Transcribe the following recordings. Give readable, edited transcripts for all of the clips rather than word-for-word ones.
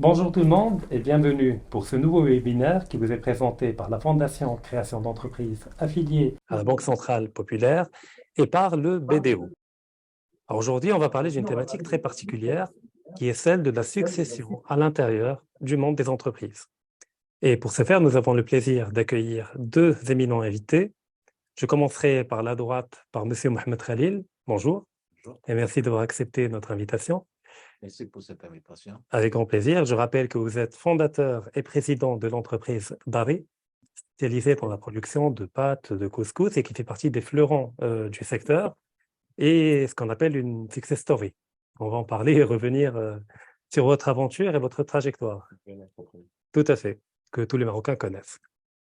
Bonjour tout le monde et bienvenue pour ce nouveau webinaire qui vous est présenté par la Fondation Création d'entreprises affiliée à la Banque Centrale Populaire et par le BDO. Alors aujourd'hui, on va parler d'une thématique très particulière qui est celle de la succession à l'intérieur du monde des entreprises. Et pour ce faire, nous avons le plaisir d'accueillir deux éminents invités. Je commencerai par la droite, par Monsieur Mohamed Khalil. Bonjour Bonjour, et merci d'avoir accepté notre invitation. merci pour cette invitation. Avec grand plaisir. Je rappelle que vous êtes fondateur et président de l'entreprise Dari, spécialisée dans la production de pâtes de couscous et qui fait partie des fleurons du secteur et ce qu'on appelle une success story. On va en parler et revenir sur votre aventure et votre trajectoire. Tout à fait, que tous les Marocains connaissent.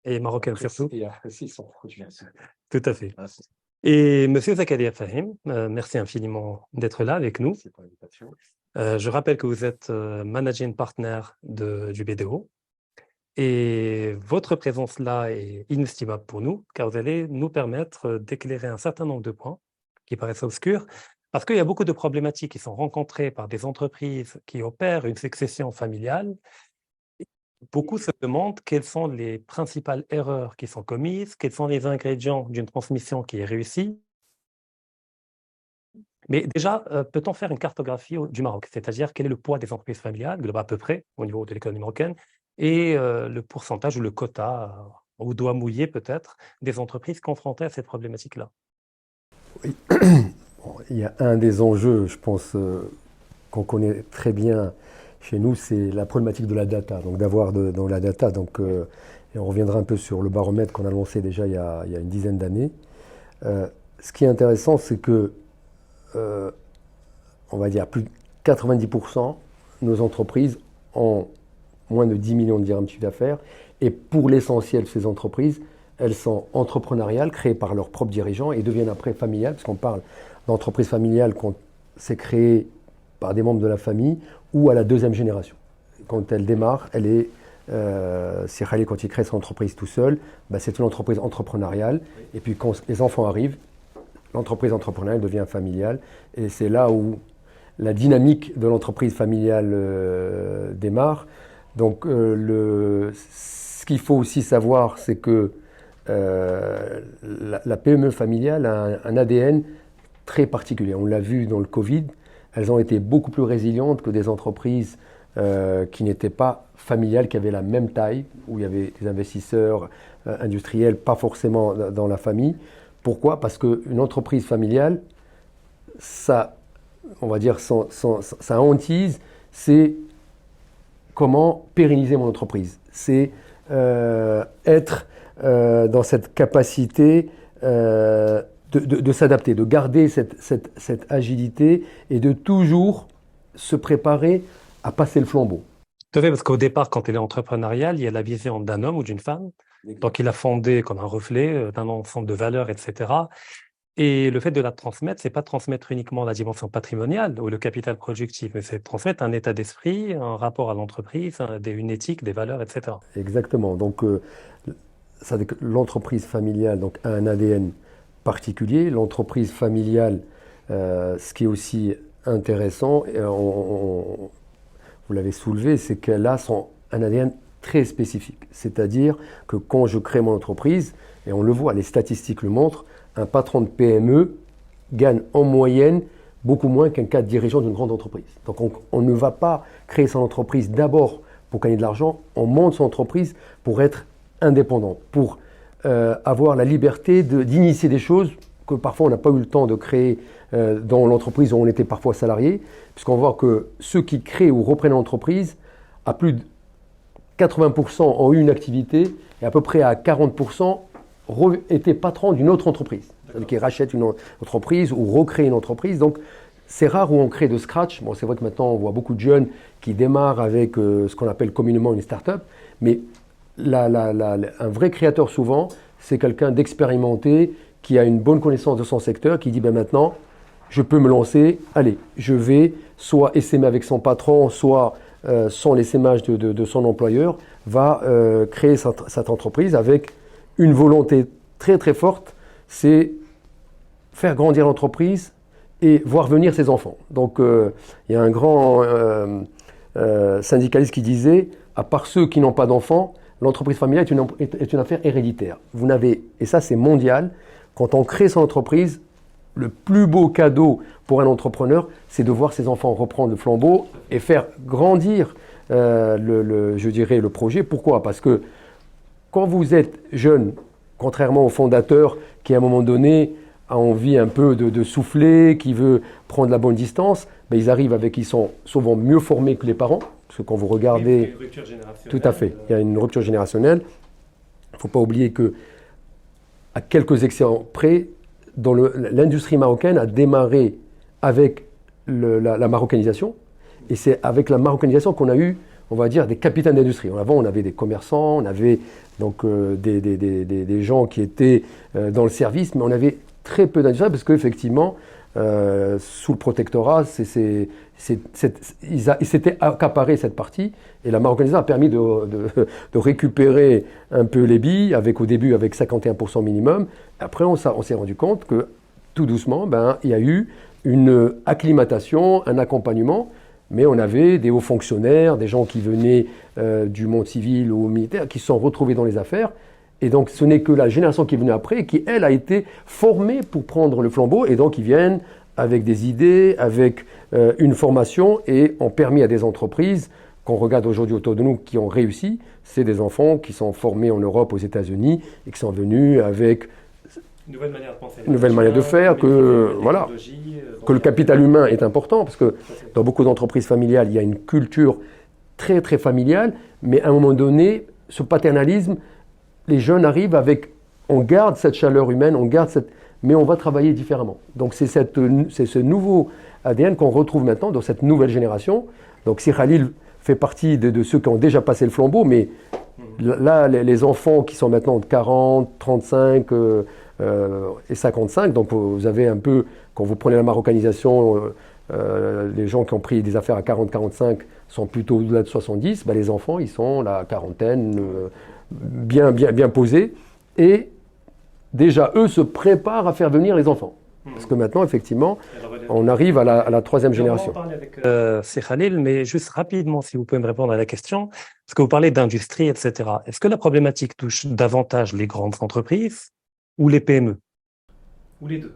Et Marocaines surtout. Il y a 600 produits. Merci. Tout à fait. Merci Et Monsieur Zakaria Fahim, merci infiniment d'être là avec nous. pour l'invitation. Je rappelle que vous êtes managing partner du BDO et votre présence là est inestimable pour nous car vous allez nous permettre d'éclairer un certain nombre de points qui paraissent obscurs parce qu'il y a beaucoup de problématiques qui sont rencontrées par des entreprises qui opèrent une succession familiale. Beaucoup se demandent quelles sont les principales erreurs qui sont commises, quels sont les ingrédients d'une transmission qui est réussie. Mais déjà, peut-on faire une cartographie du Maroc? C'est-à-dire quel est le poids des entreprises familiales, à peu près, au niveau de l'économie marocaine, et le pourcentage ou le quota, au doigt mouillé peut-être, des entreprises confrontées à cette problématique-là? Oui. Bon, il y a un des enjeux, je pense, qu'on connaît très bien chez nous, c'est la problématique de la data. Donc d'avoir dans la data, et on reviendra un peu sur le baromètre qu'on a lancé déjà il y a une dizaine d'années. Ce qui est intéressant, c'est que, on va dire, plus de 90% de nos entreprises ont moins de 10 millions de dirhams de chiffre d'affaires. Et pour l'essentiel de ces entreprises, elles sont entrepreneuriales, créées par leurs propres dirigeants et deviennent après familiales, parce qu'on parle d'entreprise familiale quand c'est créé par des membres de la famille ou à la deuxième génération. Quand elle démarre, elle est, si Khalil, quand il crée son entreprise tout seul, c'est une entreprise entrepreneuriale. Et puis quand les enfants arrivent, l'entreprise entrepreneuriale devient familiale. Et c'est là où la dynamique de l'entreprise familiale démarre. Donc ce qu'il faut aussi savoir, c'est que la PME familiale a un ADN très particulier. On l'a vu dans le Covid, elles ont été beaucoup plus résilientes que des entreprises qui n'étaient pas familiales, qui avaient la même taille, où il y avait des investisseurs industriels, pas forcément dans la famille. Pourquoi? Parce qu'une entreprise familiale, ça, on va dire, sa hantise, c'est comment pérenniser mon entreprise. C'est être dans cette capacité de s'adapter, de garder cette agilité et de toujours se préparer à passer le flambeau. Tout à fait, parce qu'au départ, quand il est entrepreneurial, il y a la vision d'un homme ou d'une femme. Donc, il a fondé comme un reflet d'un ensemble de valeurs, etc. Et le fait de la transmettre, c'est pas transmettre uniquement la dimension patrimoniale ou le capital productif, mais c'est transmettre un état d'esprit, un rapport à l'entreprise, une éthique, des valeurs, etc. Exactement. Donc, l'entreprise familiale donc, a un ADN particulier. L'entreprise familiale, ce qui est aussi intéressant, et vous l'avez soulevé, c'est qu'elle a un ADN très spécifique. C'est-à-dire que quand je crée mon entreprise, et on le voit, les statistiques le montrent, un patron de PME gagne en moyenne beaucoup moins qu'un cadre dirigeant d'une grande entreprise. Donc on ne va pas créer son entreprise d'abord pour gagner de l'argent, on monte son entreprise pour être indépendant, pour avoir la liberté d'initier des choses que parfois on n'a pas eu le temps de créer dans l'entreprise où on était parfois salarié, puisqu'on voit que ceux qui créent ou reprennent l'entreprise, à plus de 80% ont eu une activité et à peu près à 40% étaient patrons d'une autre entreprise, c'est-à-dire qu'ils rachètent une entreprise ou recréent une entreprise. Donc c'est rare où on crée de scratch. Bon, c'est vrai que maintenant on voit beaucoup de jeunes qui démarrent avec ce qu'on appelle communément une start-up, mais un vrai créateur souvent, c'est quelqu'un d'expérimenté qui a une bonne connaissance de son secteur, qui dit maintenant je peux me lancer, allez, je vais soit essaimer avec son patron, soit sans l'essaimage de son employeur, va créer cette entreprise avec une volonté très très forte, c'est faire grandir l'entreprise et voir venir ses enfants. Donc il y a un grand syndicaliste qui disait, à part ceux qui n'ont pas d'enfants, l'entreprise familiale est une affaire héréditaire. Vous n'avez, et ça c'est mondial, quand on crée son entreprise, le plus beau cadeau pour un entrepreneur, c'est de voir ses enfants reprendre le flambeau et faire grandir je dirais, le projet. Pourquoi? Parce que quand vous êtes jeune, contrairement au fondateur qui à un moment donné a envie un peu de souffler, qui veut prendre la bonne distance, ben ils sont souvent mieux formés que les parents. Parce que quand vous regardez... Il y a une rupture générationnelle. Tout à fait, il y a une rupture générationnelle. Il ne faut pas oublier que, à quelques excellents près, l'industrie marocaine a démarré avec la marocanisation. Et c'est avec la marocanisation qu'on a eu, on va dire, des capitaines d'industrie. Avant, on avait des commerçants, on avait donc des gens qui étaient dans le service, mais on avait très peu d'industrie parce qu'effectivement, sous le protectorat, ils s'étaient accaparés cette partie et la marocanisation a permis de récupérer un peu les billes, au début avec 51% minimum. Après, on s'est rendu compte que tout doucement, il y a eu une acclimatation, un accompagnement, mais on avait des hauts fonctionnaires, des gens qui venaient du monde civil ou militaire, qui se sont retrouvés dans les affaires. Et donc, ce n'est que la génération qui est venue après qui, elle, a été formée pour prendre le flambeau. Et donc, ils viennent avec des idées, avec une formation et ont permis à des entreprises qu'on regarde aujourd'hui autour de nous qui ont réussi. C'est des enfants qui sont formés en Europe, aux États-Unis et qui sont venus avec une nouvelle manière de penser. Une nouvelle manière de faire, que le capital humain est important parce que dans beaucoup d'entreprises familiales, il y a une culture très, très familiale. Mais à un moment donné, ce paternalisme, les jeunes arrivent on garde cette chaleur humaine, mais on va travailler différemment. Donc c'est ce nouveau ADN qu'on retrouve maintenant dans cette nouvelle génération. Donc si Khalil fait partie de ceux qui ont déjà passé le flambeau, mais là, les enfants qui sont maintenant de 40, 35 et 55, donc vous avez un peu, quand vous prenez la marocanisation, les gens qui ont pris des affaires à 40, 45 sont plutôt au-delà de 70, les enfants, ils sont la quarantaine, bien posés, et déjà, eux se préparent à faire venir les enfants. Parce que maintenant, effectivement, on arrive à la troisième génération. On va en parler avec c'est Khalil, mais juste rapidement, si vous pouvez me répondre à la question, parce que vous parlez d'industrie, etc. Est-ce que la problématique touche davantage les grandes entreprises ou les PME? Ou les deux?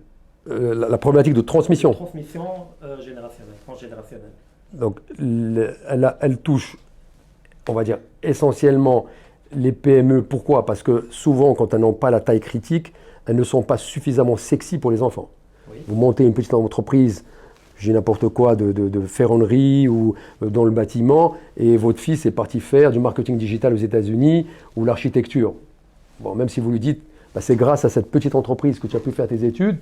La problématique de transmission. Transmission générationnelle, transgénérationnelle. Donc, elle touche, on va dire, essentiellement les PME. Pourquoi? Parce que souvent, quand elles n'ont pas la taille critique, elles ne sont pas suffisamment sexy pour les enfants. Oui. Vous montez une petite entreprise, j'ai n'importe quoi, de ferronnerie ou dans le bâtiment, et votre fils est parti faire du marketing digital aux États-Unis ou l'architecture. Bon, même si vous lui dites, c'est grâce à cette petite entreprise que tu as pu faire tes études,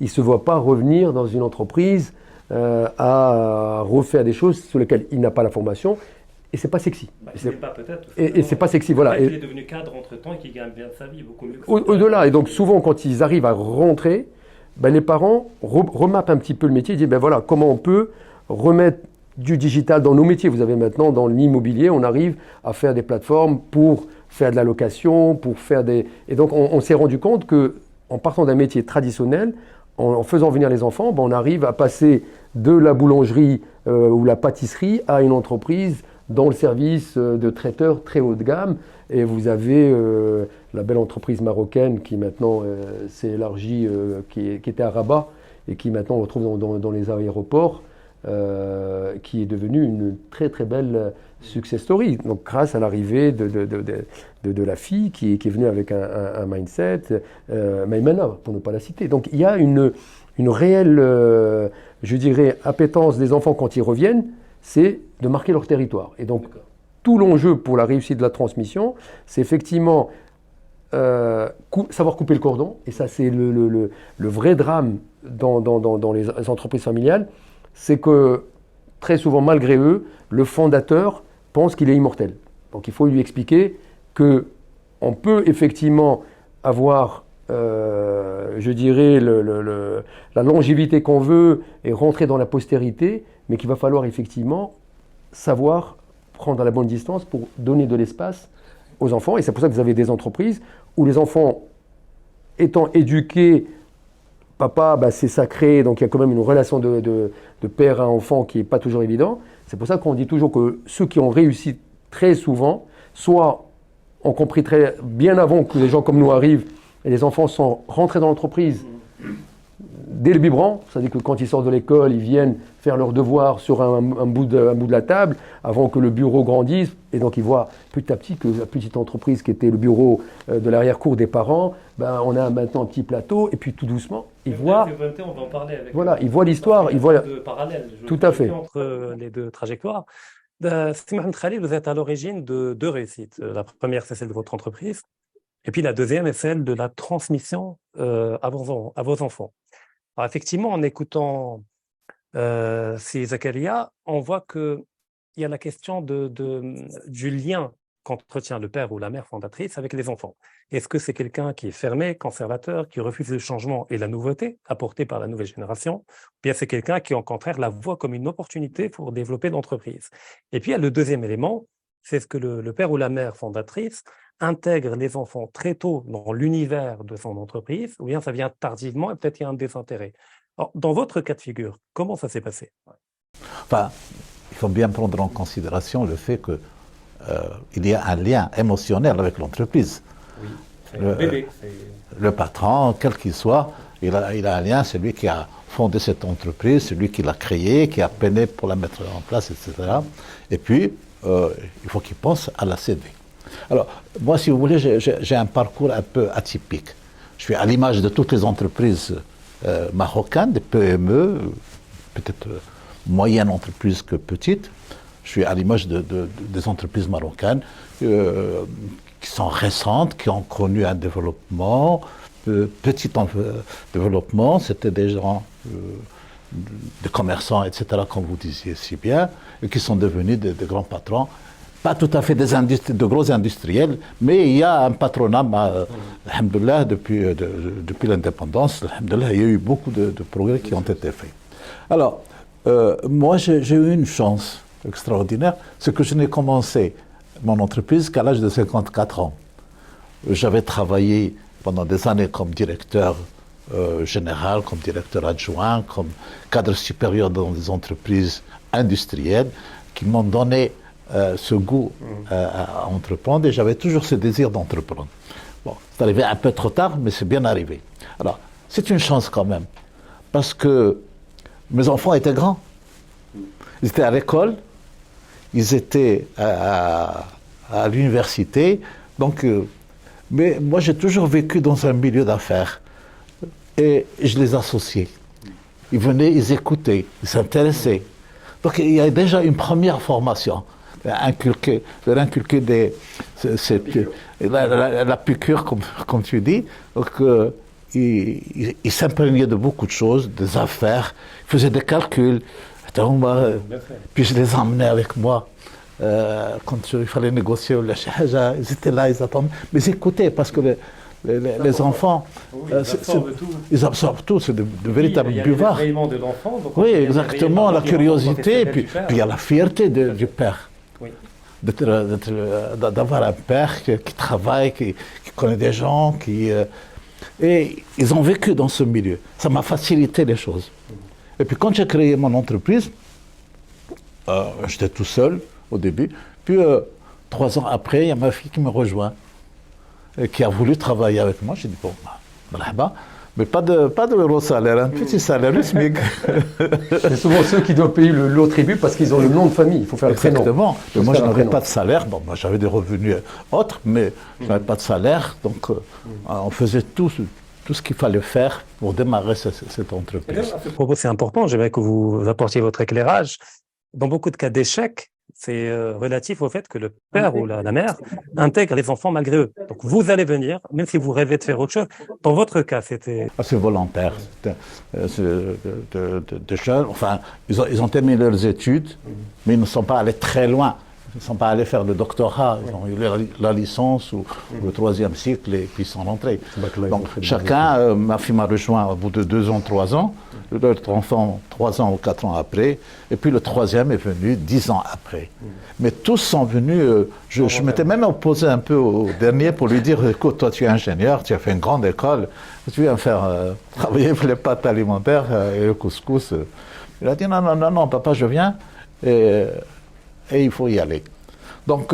il ne se voit pas revenir dans une entreprise à refaire des choses sur lesquelles il n'a pas la formation. Et c'est pas sexy. Et c'est pas sexy, voilà. Il est devenu cadre entre-temps et qu'il gagne bien sa vie, beaucoup mieux que au-delà. Et donc souvent, quand ils arrivent à rentrer, les parents remappent un petit peu le métier et disent, voilà, comment on peut remettre du digital dans nos métiers. Vous avez maintenant, dans l'immobilier, on arrive à faire des plateformes pour faire de la location, pour faire des... Et donc, on s'est rendu compte qu'en partant d'un métier traditionnel, en faisant venir les enfants, on arrive à passer de la boulangerie ou la pâtisserie à une entreprise dans le service de traiteur très haut de gamme. Et vous avez la belle entreprise marocaine qui maintenant s'est élargie, qui était à Rabat et qui maintenant on retrouve dans les aéroports, qui est devenue une très très belle success story. Donc grâce à l'arrivée de la fille qui est venue avec un mindset, Maïmana pour ne pas la citer. Donc il y a une réelle, je dirais, appétence des enfants quand ils reviennent, c'est de marquer leur territoire. Et donc, tout l'enjeu pour la réussite de la transmission, c'est effectivement savoir couper le cordon. Et ça, c'est le vrai drame dans les entreprises familiales. C'est que, très souvent, malgré eux, le fondateur pense qu'il est immortel. Donc, il faut lui expliquer qu'on peut effectivement avoir, je dirais, la longévité qu'on veut et rentrer dans la postérité, mais qu'il va falloir effectivement savoir prendre la bonne distance pour donner de l'espace aux enfants. Et c'est pour ça que vous avez des entreprises où les enfants, étant éduqués, papa, c'est sacré, donc il y a quand même une relation de père à enfant qui n'est pas toujours évident. C'est C'est pour ça qu'on dit toujours que ceux qui ont réussi très souvent, soit ont compris très bien avant que les gens comme nous arrivent, et les enfants sont rentrés dans l'entreprise dès le biberon, c'est-à-dire que quand ils sortent de l'école, ils viennent faire leurs devoirs sur un bout de la table, avant que le bureau grandisse, et donc ils voient petit à petit que la petite entreprise qui était le bureau de l'arrière-cour des parents, ben, on a maintenant un petit plateau, et puis tout doucement, ils voient... On va en parler avec voilà, ils voient l'histoire, ils voient... deux parallèles. Tout à fait. Entre les deux trajectoires. Sidi Mohamed Khalil, vous êtes à l'origine de deux réussites. La première, c'est celle de votre entreprise, et puis la deuxième est celle de la transmission à vos enfants. Alors effectivement, en écoutant ces Zakaria, on voit qu'il y a la question du lien qu'entretient le père ou la mère fondatrice avec les enfants. Est-ce que c'est quelqu'un qui est fermé, conservateur, qui refuse le changement et la nouveauté apportée par la nouvelle génération, ou bien c'est quelqu'un qui, au contraire, la voit comme une opportunité pour développer l'entreprise. Et puis, il y a le deuxième élément, c'est ce que le père ou la mère fondatrice intègre les enfants très tôt dans l'univers de son entreprise, ou bien ça vient tardivement et peut-être il y a un désintérêt. Alors, dans votre cas de figure, comment ça s'est passé? Enfin, il faut bien prendre en considération le fait que il y a un lien émotionnel avec l'entreprise. Oui, c'est le bébé. Le patron, quel qu'il soit, il a un lien, c'est lui qui a fondé cette entreprise, c'est lui qui l'a créée, qui a peiné pour la mettre en place, etc. Et puis, il faut qu'il pense à la céder. Alors, moi, si vous voulez, j'ai un parcours un peu atypique. Je suis à l'image de toutes les entreprises marocaines, des PME, peut-être moyennes entreprises que petites. Je suis à l'image des entreprises marocaines qui sont récentes, qui ont connu un développement, petit développement, c'était des gens, des commerçants, etc., comme vous disiez si bien, et qui sont devenus des grands patrons. Pas tout à fait de gros industriels, mais il y a un patronat, alhamdoulilah, depuis l'indépendance, alhamdoulilah, il y a eu beaucoup de progrès qui ont été faits. Alors, moi, j'ai eu une chance extraordinaire, c'est que je n'ai commencé mon entreprise qu'à l'âge de 54 ans. J'avais travaillé pendant des années comme directeur général, comme directeur adjoint, comme cadre supérieur dans des entreprises industrielles qui m'ont donné ce goût à entreprendre et j'avais toujours ce désir d'entreprendre. Bon, c'est arrivé un peu trop tard, mais c'est bien arrivé. Alors, c'est une chance quand même, parce que mes enfants étaient grands. Ils étaient à l'école, ils étaient à l'université, donc... mais moi, j'ai toujours vécu dans un milieu d'affaires et je les associais. Ils venaient, ils écoutaient, ils s'intéressaient. Donc, il y a déjà une première formation. Leur inculquer la piqûre, comme tu dis. Donc, ils s'imprégnaient de beaucoup de choses, des affaires, ils faisaient des calculs. Puis je les emmenais avec moi. Quand il fallait négocier, ils étaient là, ils attendaient. Mais ils écoutaient, parce que les enfants, ils absorbent tout, c'est de véritables buvards. De l'enfant, oui, exactement, la curiosité, et puis il y a la fierté du père. Oui. D'avoir un père qui travaille, qui connaît des gens, et ils ont vécu dans ce milieu. Ça m'a facilité les choses. Et puis quand j'ai créé mon entreprise, j'étais tout seul au début. Puis 3 ans après, il y a ma fille qui me rejoint, et qui a voulu travailler avec moi. J'ai dit, bon, mais pas de gros salaire, un petit salaire, le SMIC. C'est souvent ceux qui doivent payer le lot tribut parce qu'ils ont le nom de famille, il faut faire le prénom. Exactement. Moi, je n'avais pas de salaire. Bon, moi, j'avais des revenus autres, mais je n'avais pas de salaire. Donc, on faisait tout ce qu'il fallait faire pour démarrer cette entreprise. À ce propos, c'est important, j'aimerais que vous apportiez votre éclairage. Dans beaucoup de cas d'échec, c'est relatif au fait que le père ou la mère intègre les enfants malgré eux. Donc vous allez venir, même si vous rêvez de faire autre chose. Dans votre cas, c'était... C'est volontaire. De jeunes, enfin, ils ont terminé leurs études, mais ils ne sont pas allés très loin. Ils ne sont pas allés faire le doctorat, ils ont eu la licence ou le 3e cycle et puis ils sont rentrés. Donc chacun, ma fille m'a rejoint au bout de 2 ans, 3 ans, l'autre enfant 3 ans ou 4 ans après, et puis le 3e est venu 10 ans après. Mais tous sont venus, je m'étais même opposé un peu au dernier pour lui dire, écoute, toi tu es ingénieur, tu as fait une grande école, tu viens faire travailler pour les pâtes alimentaires et le couscous. Il a dit non, papa, je viens. et il faut y aller. Donc,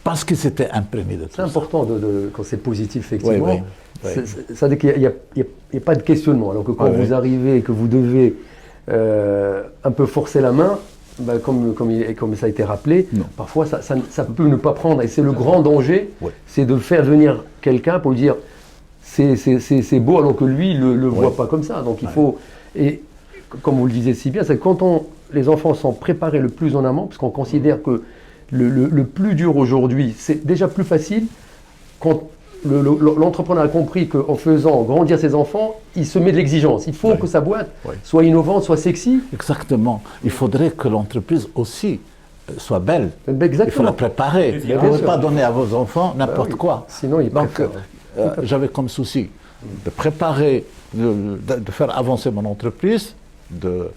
parce qu'ils étaient imprégnés de tout C'est ça. important quand c'est positif, effectivement. Oui, oui. Ça veut dire qu'il n'y a pas de questionnement. Alors que quand vous arrivez et que vous devez un peu forcer la main, ben, comme ça a été rappelé, parfois ça peut ne pas prendre. Et c'est le grand danger, c'est de faire venir quelqu'un pour lui dire c'est beau alors que lui ne le voit pas comme ça. Donc il faut... Et comme vous le disiez si bien, c'est que quand les enfants sont préparés le plus en amont, parce qu'on considère que le plus dur aujourd'hui, c'est déjà plus facile quand l'entrepreneur a compris qu'en faisant grandir ses enfants, il se met de l'exigence. Il faut que sa boîte soit innovante, soit sexy. Exactement. Il faudrait que l'entreprise aussi soit belle. Exactement. Il faut la préparer. Vous ne pouvez pas donner à vos enfants n'importe quoi. Sinon, ils préfèrent. J'avais comme souci de préparer, de faire avancer mon entreprise, de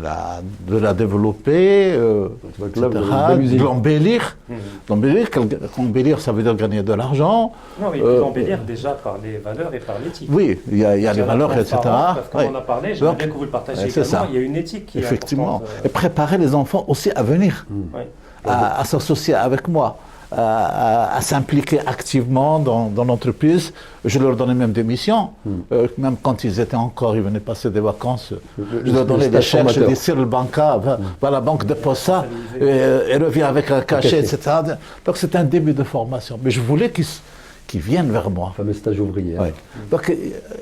la développer, etc., de l'embellir. Embellir, ça veut dire gagner de l'argent. Non, mais l'embellir déjà par les valeurs et par l'éthique. Oui, il y a les valeurs, etc. Parce qu'on en a parlé, j'aimerais bien que vous le partagiez également, il y a une éthique qui est effectivement. importante. Et préparer les enfants aussi à venir, à s'associer avec moi. À s'impliquer activement dans l'entreprise. Je leur donnais même des missions. Même quand ils venaient passer des vacances, je leur donnais des chèques, je dis Cyril Banca, va à la banque, dépose ça, et revient avec un cachet, etc. Donc c'est un début de formation. Mais je voulais qu'ils viennent vers moi. Le fameux stage ouvrier. Ouais. Donc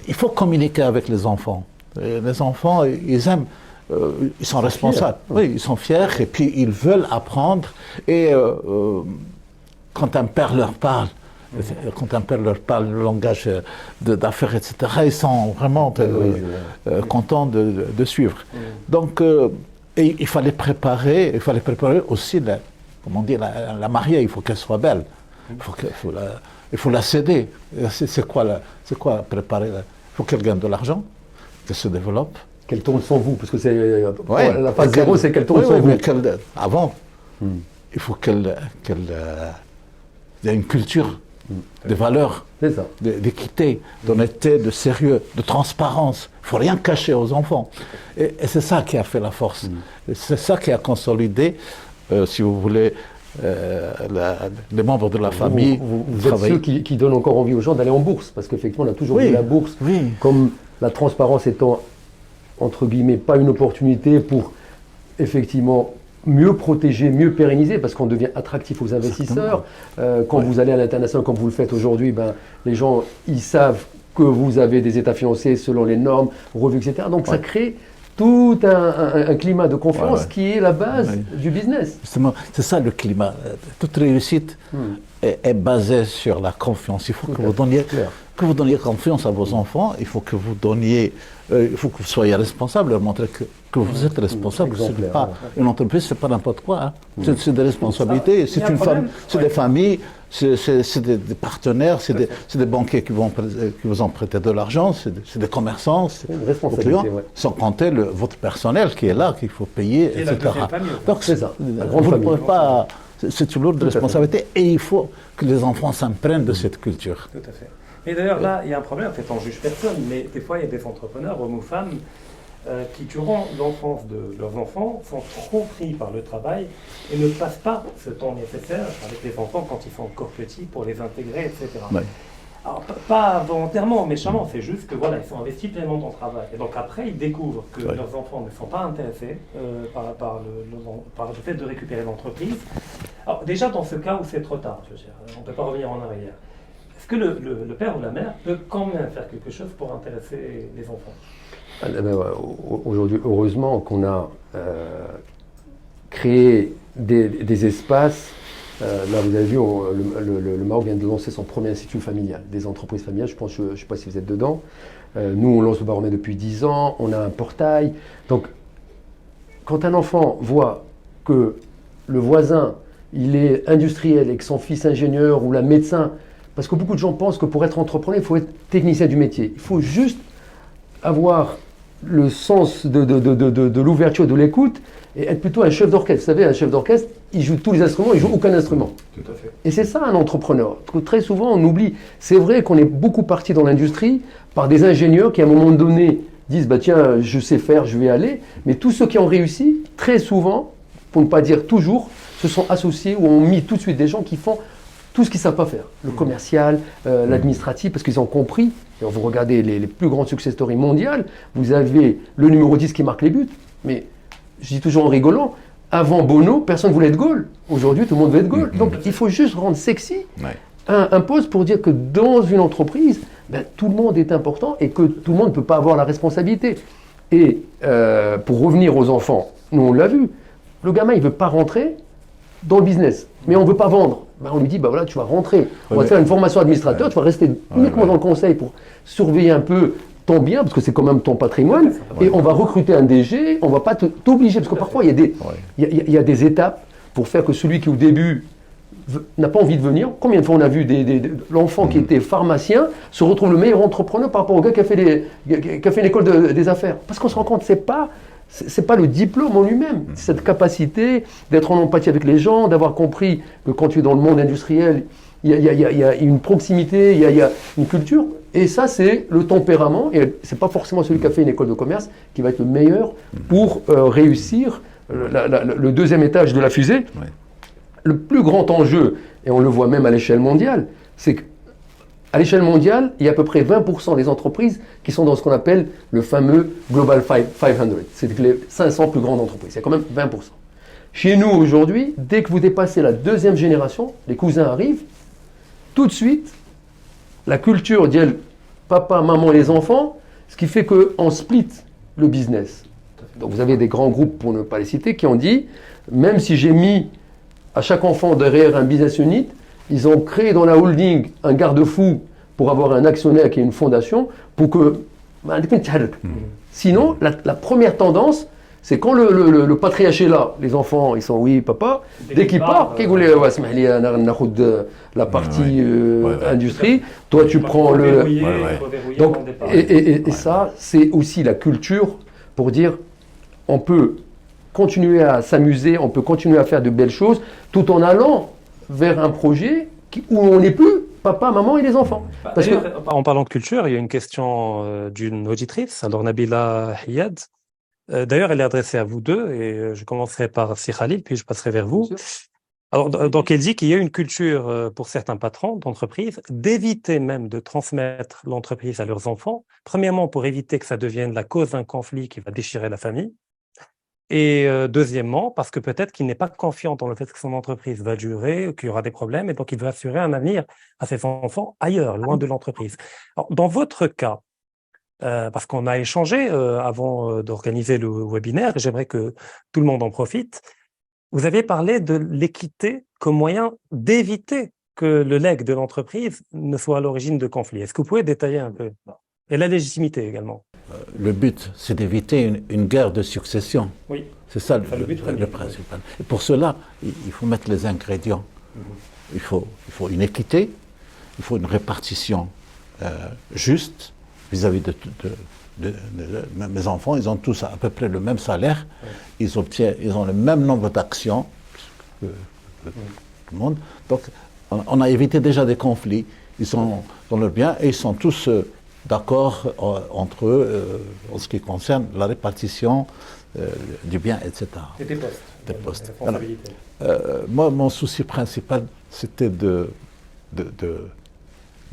il faut communiquer avec les enfants. Et les enfants, ils aiment. Ils sont responsables. Oui, ils sont fiers et puis ils veulent apprendre. Et quand un père leur parle, le langage d'affaires, etc., ils sont vraiment contents de suivre. Donc, et il fallait préparer aussi, la mariée, il faut qu'elle soit belle. Il faut la céder. C'est quoi préparer? Il faut qu'elle gagne de l'argent, qu'elle se développe. Qu'elle tourne sans vous, parce que c'est la phase zéro, c'est qu'elle tourne sans vous. Avant, il faut qu'elle il y a une culture de valeurs, d'équité, d'honnêteté, de sérieux, de transparence. Il ne faut rien cacher aux enfants. Et c'est ça qui a fait la force. C'est ça qui a consolidé, si vous voulez, les membres de la famille. Vous êtes ceux qui donnent encore envie aux gens d'aller en bourse, parce qu'effectivement, on a toujours vu la bourse comme la transparence étant, entre guillemets, pas une opportunité pour, effectivement, mieux protéger, mieux pérenniser, parce qu'on devient attractif aux investisseurs. Quand vous allez à l'international, comme vous le faites aujourd'hui, les gens, ils savent que vous avez des états financiers selon les normes, revues, etc. Donc ça crée tout un climat de confiance qui est la base du business. Justement, c'est ça le climat. Toute réussite est basée sur la confiance. Il faut que vous donniez confiance à vos enfants. Il faut que vous donniez, il faut que vous soyez responsable, leur montrer que vous êtes responsable. C'est pas une entreprise, c'est pas n'importe quoi. C'est des responsabilités. C'est une famille, c'est des familles, c'est des partenaires, c'est des banquiers qui vous ont prêté de l'argent, c'est des commerçants, c'est des clients, sans compter votre personnel qui est là, qu'il faut payer, etc. Donc c'est ça. Vous ne pouvez pas. C'est une lourde responsabilité et il faut que les enfants s'imprègnent de cette culture. Tout à fait. Et d'ailleurs, là, il y a un problème, en fait, on juge personne, mais des fois, il y a des entrepreneurs, hommes ou femmes, qui, durant l'enfance de leurs enfants, sont trop pris par le travail et ne passent pas ce temps nécessaire avec les enfants quand ils sont encore petits pour les intégrer, etc. Ouais. Alors, pas volontairement, méchamment, c'est juste que voilà, ils sont investis pleinement dans le travail. Et donc après, ils découvrent que leurs enfants ne sont pas intéressés par le fait de récupérer l'entreprise. Alors déjà, dans ce cas où c'est trop tard, je veux dire, on ne peut pas revenir en arrière. Est-ce que le père ou la mère peut quand même faire quelque chose pour intéresser les enfants? Aujourd'hui, heureusement qu'on a créé des espaces. Là, vous avez vu, le Maroc vient de lancer son premier institut familial, des entreprises familiales. Je ne sais pas si vous êtes dedans. Nous, on lance le baromètre depuis 10 ans. On a un portail. Donc, quand un enfant voit que le voisin, il est industriel et que son fils ingénieur ou la médecin, parce que beaucoup de gens pensent que pour être entrepreneur, il faut être technicien du métier. Il faut juste avoir le sens de l'ouverture, de l'écoute, et être plutôt un chef d'orchestre. Vous savez, un chef d'orchestre, il joue tous les instruments, il joue aucun instrument. Tout à fait. Et c'est ça un entrepreneur. Très souvent, on oublie. C'est vrai qu'on est beaucoup parti dans l'industrie par des ingénieurs qui, à un moment donné, disent bah tiens, je sais faire, je vais aller. Mais tous ceux qui ont réussi, très très souvent, pour ne pas dire toujours, se sont associés ou ont mis tout de suite des gens qui font tout ce qu'ils ne savent pas faire. Le commercial, l'administratif, parce qu'ils ont compris. Et vous regardez les plus grandes success stories mondiales, vous avez le numéro 10 qui marque les buts, mais je dis toujours en rigolant, avant Bono, personne ne voulait être goal. Aujourd'hui, tout le monde veut être goal. Donc il faut juste rendre sexy un poste pour dire que dans une entreprise, tout le monde est important et que tout le monde ne peut pas avoir la responsabilité. Et pour revenir aux enfants, nous on l'a vu, le gamin il ne veut pas rentrer dans le business, mais on ne veut pas vendre. On lui dit, voilà, tu vas rentrer, on va te faire une formation administrateur, tu vas rester uniquement dans le conseil pour surveiller un peu ton bien, parce que c'est quand même ton patrimoine, et on va recruter un DG, on ne va pas t'obliger, parce que parfois il y a des étapes pour faire que celui qui au début n'a pas envie de venir. Combien de fois on a vu l'enfant qui était pharmacien se retrouve le meilleur entrepreneur par rapport au gars qui a fait une école des affaires. Parce qu'on se rend compte, c'est pas le diplôme en lui-même, c'est cette capacité d'être en empathie avec les gens, d'avoir compris que quand tu es dans le monde industriel, il y a une proximité, il y a une culture. Et ça, c'est le tempérament. Et c'est pas forcément celui qui a fait une école de commerce qui va être le meilleur pour réussir le deuxième étage de la fusée. Le plus grand enjeu, et on le voit même à l'échelle mondiale, c'est qu'à l'échelle mondiale, il y a à peu près 20% des entreprises qui sont dans ce qu'on appelle le fameux Global 500. C'est les 500 plus grandes entreprises. C'est quand même 20%. Chez nous, aujourd'hui, dès que vous dépassez la deuxième génération, les cousins arrivent, tout de suite, la culture dit papa, maman et les enfants, ce qui fait qu'on split le business. Donc vous avez des grands groupes, pour ne pas les citer, qui ont dit, même si j'ai mis à chaque enfant derrière un business unit, ils ont créé dans la holding un garde-fou pour avoir un actionnaire qui est une fondation, pour que... Sinon, la première tendance, c'est quand le patriarcat est là, les enfants, ils sont oui, papa, dès qu'ils partent, qu'ils voulaient la partie industrie, toi tu prends le... Donc, et ça, c'est aussi la culture pour dire, on peut continuer à s'amuser, on peut continuer à faire de belles choses, tout en allant vers un projet où on n'est plus papa, maman et les enfants. Parce en parlant de culture, il y a une question d'une auditrice, alors Nabila Hiyad. D'ailleurs, elle est adressée à vous deux, et je commencerai par Sir Khalil, puis je passerai vers vous. Alors, donc elle dit qu'il y a une culture pour certains patrons d'entreprise d'éviter même de transmettre l'entreprise à leurs enfants, premièrement pour éviter que ça devienne la cause d'un conflit qui va déchirer la famille, et deuxièmement, parce que peut-être qu'il n'est pas confiant dans le fait que son entreprise va durer, qu'il y aura des problèmes, et donc il veut assurer un avenir à ses enfants ailleurs, loin de l'entreprise. Alors, dans votre cas, parce qu'on a échangé avant d'organiser le webinaire, et j'aimerais que tout le monde en profite, vous avez parlé de l'équité comme moyen d'éviter que le legs de l'entreprise ne soit à l'origine de conflits. Est-ce que vous pouvez détailler un peu? Et la légitimité également. Le but, c'est d'éviter une guerre de succession. Oui. C'est ça le principal. Et pour cela, il faut mettre les ingrédients. Il faut une équité, il faut une répartition juste vis-à-vis de mes enfants. Ils ont tous à peu près le même salaire. Ils ont le même nombre d'actions que tout le monde. Donc, on a évité déjà des conflits. Ils sont dans leur bien et ils sont tous d'accord entre eux en ce qui concerne la répartition du bien, etc. Et des postes. Des postes. Responsabilités. Moi, mon souci principal, c'était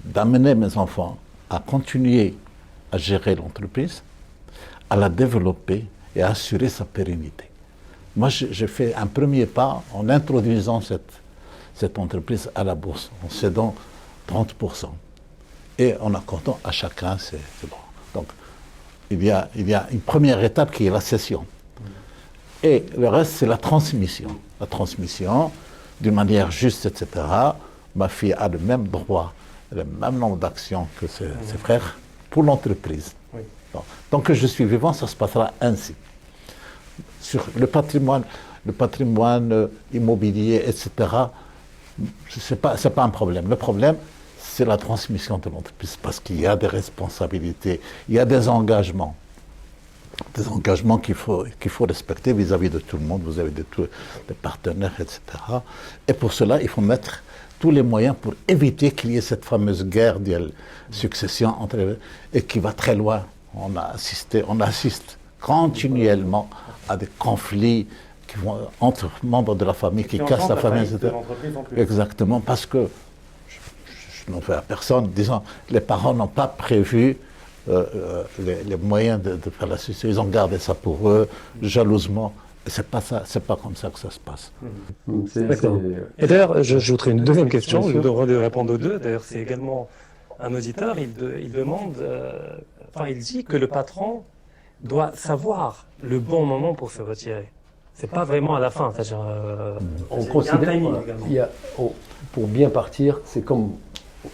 d'amener mes enfants à continuer à gérer l'entreprise, à la développer et à assurer sa pérennité. Moi, j'ai fait un premier pas en introduisant cette entreprise à la bourse, en cédant 30%. Et en accordant à chacun, c'est bon. Donc, il y a une première étape qui est la cession. Et le reste, c'est la transmission. La transmission, d'une manière juste, etc. Ma fille a le même droit, le même nombre d'actions que ses frères pour l'entreprise. Oui. Bon. Tant que je suis vivant, ça se passera ainsi. Sur le patrimoine immobilier, etc., c'est pas un problème. Le problème, c'est la transmission de l'entreprise, parce qu'il y a des responsabilités, il y a des engagements qu'il faut respecter vis-à-vis de tout le monde, vis-à-vis de tous les partenaires, etc. Et pour cela, il faut mettre tous les moyens pour éviter qu'il y ait cette fameuse guerre de succession et qui va très loin. On assiste continuellement à des conflits qui vont entre membres de la famille, qui cassent la famille, etc. Exactement, parce que je n'en fais à personne, disons, les parents n'ont pas prévu les moyens de faire la succession. Ils ont gardé ça pour eux, jalousement. C'est pas ça, c'est pas comme ça que ça se passe. D'accord. Et d'ailleurs, j'ajouterai une deuxième question, je devrais répondre aux deux. D'ailleurs, c'est également un auditeur, il demande, enfin, il dit que le patron doit savoir le bon moment pour se retirer. C'est pas vraiment à la fin, c'est-à-dire, On il y a un considère, timing voilà, également. pour bien partir, c'est comme,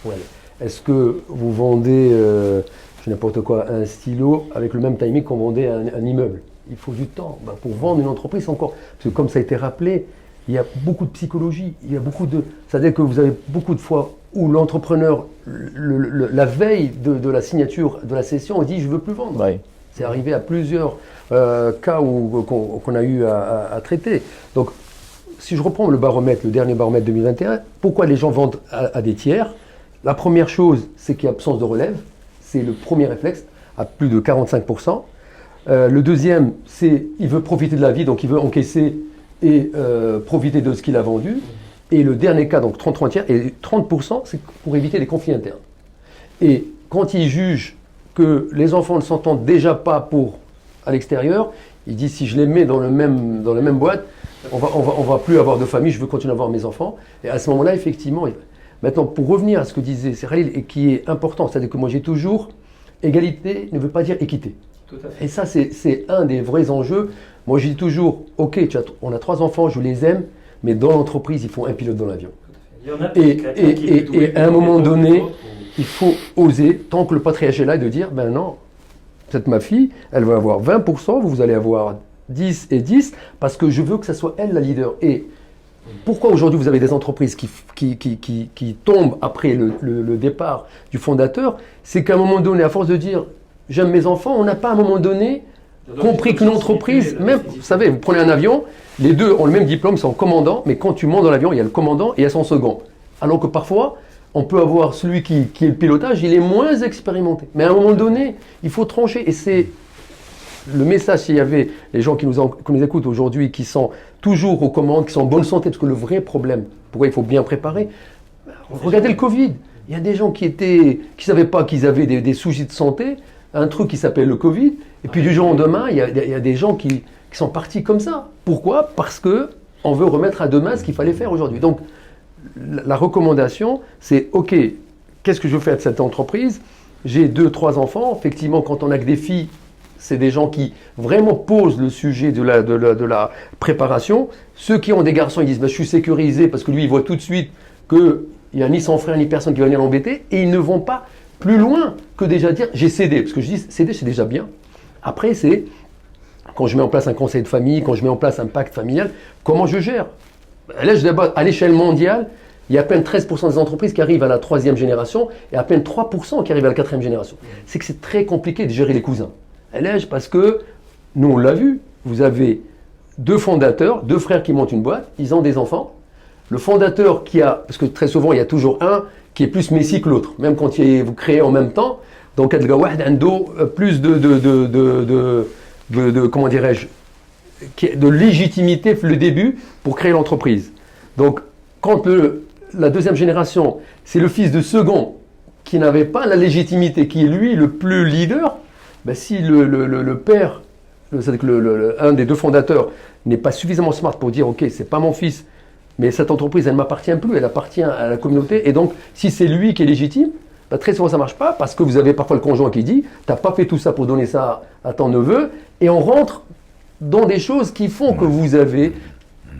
ouais, est-ce que vous vendez, je sais n'importe quoi, un stylo avec le même timing qu'on vendait un immeuble? Il faut du temps. Ben, pour vendre une entreprise, encore, parce que comme ça a été rappelé, il y a beaucoup de psychologie, il y a beaucoup de, c'est-à-dire que vous avez beaucoup de fois où l'entrepreneur, la veille de la signature de la cession, il dit je veux plus vendre. Oui. C'est arrivé à plusieurs cas qu'on a eu à traiter. Donc, si je reprends le baromètre, le dernier baromètre 2021, pourquoi les gens vendent à des tiers? La première chose, c'est qu'il y a absence de relève. C'est le premier réflexe, à plus de 45%. Le deuxième, c'est qu'il veut profiter de la vie, donc il veut encaisser et profiter de ce qu'il a vendu. Et le dernier cas, donc 33 tiers, et 30%, c'est pour éviter les conflits internes. Et quand ils jugent que les enfants ne s'entendent déjà pas à l'extérieur, ils disent si je les mets dans la même boîte, on va plus avoir de famille, je veux continuer à avoir mes enfants. Et à ce moment-là, effectivement, maintenant pour revenir à ce que disait Khalil et qui est important, c'est-à-dire que moi j'ai toujours, égalité ne veut pas dire équité. Tout à fait. Et ça c'est un des vrais enjeux. Moi je dis toujours, ok, on a 3 enfants, je les aime, mais dans l'entreprise il faut un pilote dans l'avion. Il y en a Et à un moment donné, il faut oser, tant que le patriarcat est là, de dire, ben non, cette ma fille, elle va avoir 20%, vous allez avoir 10 et 10, parce que je veux que ce soit elle la leader. Et pourquoi aujourd'hui vous avez des entreprises qui tombent après le départ du fondateur? C'est qu'à un moment donné, à force de dire, j'aime mes enfants, on n'a pas à un moment donné compris qu'une entreprise, même, vous savez, vous prenez un avion, les deux ont le même diplôme, ils sont commandants, mais quand tu montes dans l'avion, il y a le commandant et il y a son second. Alors que parfois, on peut avoir celui qui est le pilotage, il est moins expérimenté. Mais à un moment donné, il faut trancher. Et c'est le message, s'il y avait les gens qui nous écoutent aujourd'hui, qui sont toujours aux commandes, qui sont en bonne santé, parce que le vrai problème, pourquoi il faut bien préparer, regardez le Covid. Il y a des gens qui savaient pas qu'ils avaient des soucis de santé, un truc qui s'appelle le Covid, et puis du jour au lendemain, il y a des gens qui sont partis comme ça. Pourquoi? Parce qu'on veut remettre à demain ce qu'il fallait faire aujourd'hui. Donc, la recommandation, c'est OK, qu'est-ce que je fais de cette entreprise? J'ai 2-3 enfants. Effectivement, quand on a que des filles, c'est des gens qui vraiment posent le sujet de la préparation. Ceux qui ont des garçons, ils disent je suis sécurisé parce que lui, il voit tout de suite qu'il n'y a ni son frère ni personne qui va venir l'embêter. Et ils ne vont pas plus loin que déjà dire j'ai cédé. Parce que je dis céder, c'est déjà bien. Après, c'est quand je mets en place un conseil de famille, quand je mets en place un pacte familial, comment je gère? À l'échelle mondiale, il y a à peine 13% des entreprises qui arrivent à la 3e génération et à peine 3% qui arrivent à la 4e génération. C'est que c'est très compliqué de gérer les cousins. Parce que, nous on l'a vu, vous avez 2 fondateurs, 2 frères qui montent une boîte, ils ont des enfants. Le fondateur parce que très souvent il y a toujours un qui est plus messie que l'autre, même quand vous créez en même temps. Donc, il y a plus comment dirais-je, de légitimité le début pour créer l'entreprise. Donc, quand la 2e génération, c'est le fils de second qui n'avait pas la légitimité, qui est lui le plus leader, ben si le père, c'est-à-dire que un des 2 fondateurs n'est pas suffisamment smart pour dire ok, c'est pas mon fils, mais cette entreprise elle ne m'appartient plus, elle appartient à la communauté, et donc si c'est lui qui est légitime, ben, très souvent ça ne marche pas parce que vous avez parfois le conjoint qui dit t'as pas fait tout ça pour donner ça à ton neveu, et on rentre dans des choses qui font que vous avez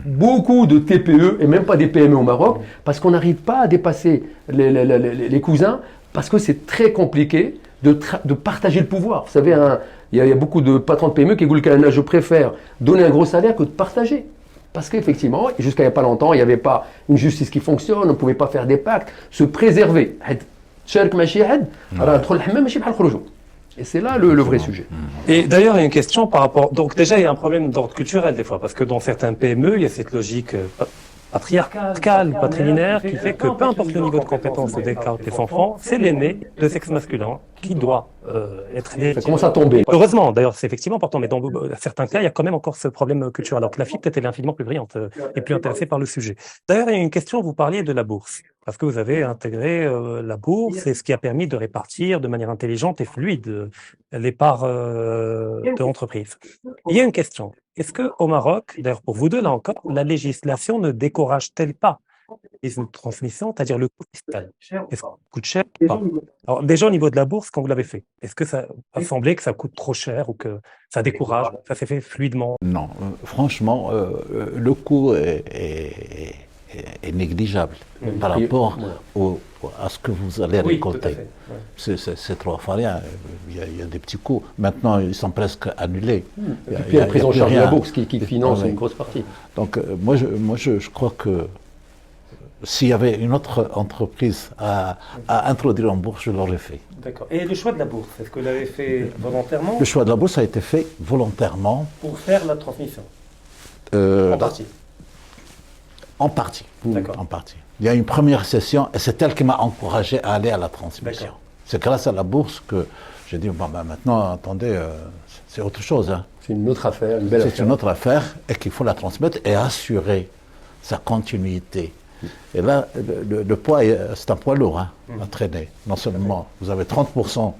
beaucoup de TPE et même pas des PME au Maroc parce qu'on n'arrive pas à dépasser les cousins parce que c'est très compliqué de partager le pouvoir. Vous savez, il y a beaucoup de patrons de PME qui disent que je préfère donner un gros salaire que de partager. Parce qu'effectivement, jusqu'à il n'y a pas longtemps, il n'y avait pas une justice qui fonctionne, on ne pouvait pas faire des pactes, se préserver. Et c'est là le vrai sujet. Et d'ailleurs, il y a une question par rapport. Donc, déjà, il y a un problème d'ordre culturel des fois, parce que dans certains PME, il y a cette logique patriarcal, patrilinéaire, qui fait que peu importe le niveau de compétence des enfants, c'est l'aîné de sexe masculin qui doit être... Ça commence à tomber. Heureusement, d'ailleurs, c'est effectivement important, mais dans certains cas, il y a quand même encore ce problème culturel, alors que la fille, peut-être, elle est infiniment plus brillante et plus intéressée par le sujet. D'ailleurs, il y a une question, vous parliez de la bourse, parce que vous avez intégré la bourse, et ce qui a permis de répartir de manière intelligente et fluide les parts de l'entreprise. Il y a une question. Est-ce qu'au Maroc, d'ailleurs pour vous deux là encore, la législation ne décourage-t-elle pas une transmission, c'est-à-dire le coût fiscal? Est-ce que ça coûte cher ou pas? Alors déjà au niveau de la bourse, quand vous l'avez fait, est-ce que ça a semblé que ça coûte trop cher ou que ça décourage, ça s'est fait fluidement? Non, franchement, le coût est négligeable par rapport à ce que vous allez récolter. C'est trois fois rien. Il y a des petits coûts. Maintenant, ils sont presque annulés. Et puis, il y a la prise en charge de la bourse qui finance une grosse partie. Donc, moi, je crois que s'il y avait une autre entreprise à introduire en bourse, je l'aurais fait. D'accord. Et le choix de la bourse, est-ce que vous l'avez fait volontairement? Le choix de la bourse a été fait volontairement. Pour faire la transmission? En partie. En partie. D'accord. En partie. Il y a une première session et c'est elle qui m'a encouragé à aller à la transmission. C'est grâce à la bourse que j'ai dit, bon, ben, maintenant, attendez, c'est autre chose. Hein. C'est une autre affaire, une belle affaire. C'est une autre affaire et qu'il faut la transmettre et assurer sa continuité. Et là, le poids, c'est un poids lourd à traîner. Non seulement vous avez 30%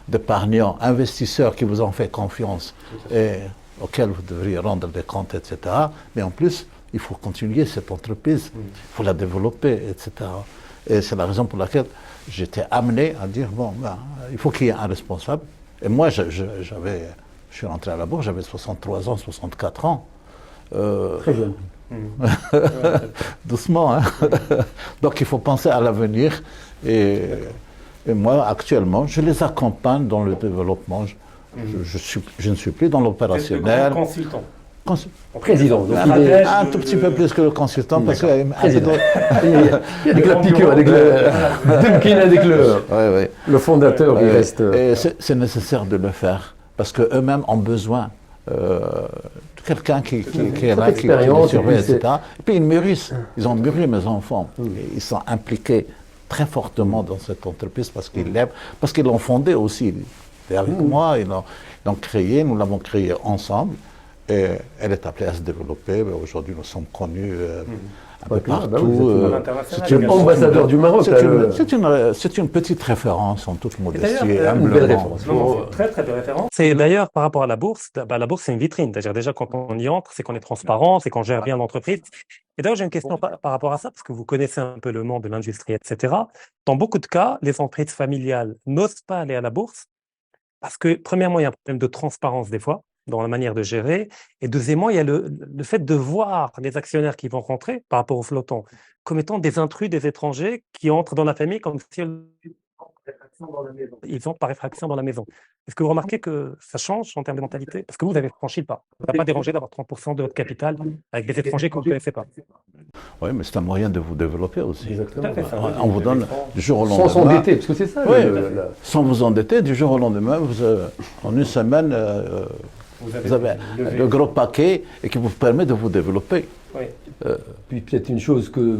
d'épargnants, investisseurs qui vous ont fait confiance et auxquels vous devriez rendre des comptes, etc. Mais en plus, il faut continuer cette entreprise, il faut la développer, etc. Et c'est la raison pour laquelle j'étais amené à dire, bon, ben, il faut qu'il y ait un responsable. Et moi, je suis rentré à la bourse, j'avais 63 ans, 64 ans. Très jeune. Doucement, hein. Donc il faut penser à l'avenir. Et moi, actuellement, je les accompagne dans le développement. Je ne suis plus dans l'opérationnel. Consultant. Président. Donc un tout petit peu plus que le consultant, parce que président. Avec la piqûre, avec le fondateur, il reste. Et c'est nécessaire de le faire, parce qu'eux-mêmes ont besoin de quelqu'un qui est là, qui les surveille, etc. Et puis ils mûrissent. Ils ont mûri, mes enfants. Et ils sont impliqués très fortement dans cette entreprise parce qu'ils l'aiment, parce qu'ils l'ont fondée aussi. Et avec moi, ils l'ont créée, nous l'avons créée ensemble. Et elle est appelée à se développer. Aujourd'hui, nous sommes connus un peu partout. C'est un ambassadeur du Maroc. C'est une petite référence en toute modestie. Une belle référence. Très très belle référence. C'est d'ailleurs par rapport à la bourse c'est une vitrine. C'est-à-dire déjà quand on y entre, c'est qu'on est transparent, c'est qu'on gère bien l'entreprise. Et d'ailleurs j'ai une question par rapport à ça, parce que vous connaissez un peu le monde de l'industrie, etc. Dans beaucoup de cas, les entreprises familiales n'osent pas aller à la bourse parce que premièrement, il y a un problème de transparence des fois dans la manière de gérer. Et deuxièmement, il y a le fait de voir les actionnaires qui vont rentrer par rapport aux flottants comme étant des intrus, des étrangers qui entrent dans la famille comme si ils entrent par effraction dans la maison. Est-ce que vous remarquez que ça change en termes de mentalité? Parce que vous avez franchi le pas. Ça n'a pas dérangé d'avoir 30% de votre capital avec des étrangers que vous ne connaissez pas. Oui, mais c'est un moyen de vous développer aussi. Exactement. On vous donne du jour au lendemain. Sans s'endetter, parce que c'est ça. Sans vous endetter, du jour au lendemain, en une semaine, vous avez le gros paquet et qui vous permet de vous développer. Oui. Puis peut-être une chose que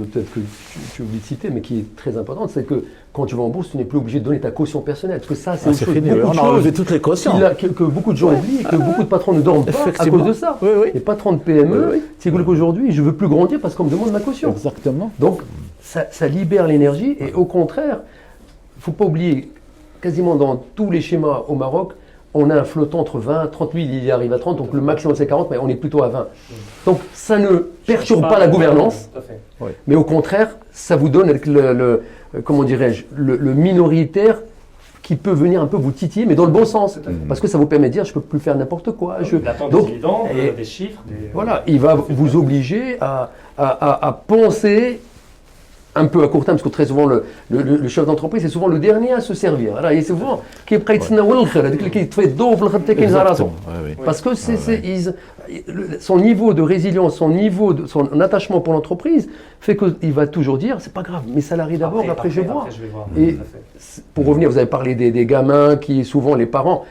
tu oublies de citer, mais qui est très importante, c'est que quand tu vas en bourse, tu n'es plus obligé de donner ta caution personnelle. Parce que ça, c'est une chose. Fini, on a enlevé toutes les cautions. Que beaucoup de gens oublient et que beaucoup de patrons ne dorment pas à cause de ça. Les patrons de PME, c'est qu'aujourd'hui, je ne veux plus grandir parce qu'on me demande ma caution. Exactement. Donc, ça libère l'énergie et au contraire, il ne faut pas oublier, quasiment dans tous les schémas au Maroc, on a un flottant entre 20 et 30 000, il y arrive à 30, donc le maximum c'est 40, mais on est plutôt à 20. Donc ça ne perturbe pas la gouvernance, mais au contraire, ça vous donne comment dirais-je, le minoritaire qui peut venir un peu vous titiller, mais dans le bon sens, parce que ça vous permet de dire, je ne peux plus faire n'importe quoi. Des dividendes, des chiffres. Voilà, il va vous obliger à penser un peu à court terme, parce que très souvent, le chef d'entreprise est souvent le dernier à se servir. Alors, il est souvent qui parce que son niveau de résilience, son attachement pour l'entreprise fait qu'il va toujours dire, c'est pas grave, mes salariés d'abord, après je vais voir. Et pour revenir, vous avez parlé des gamins qui, souvent les parents,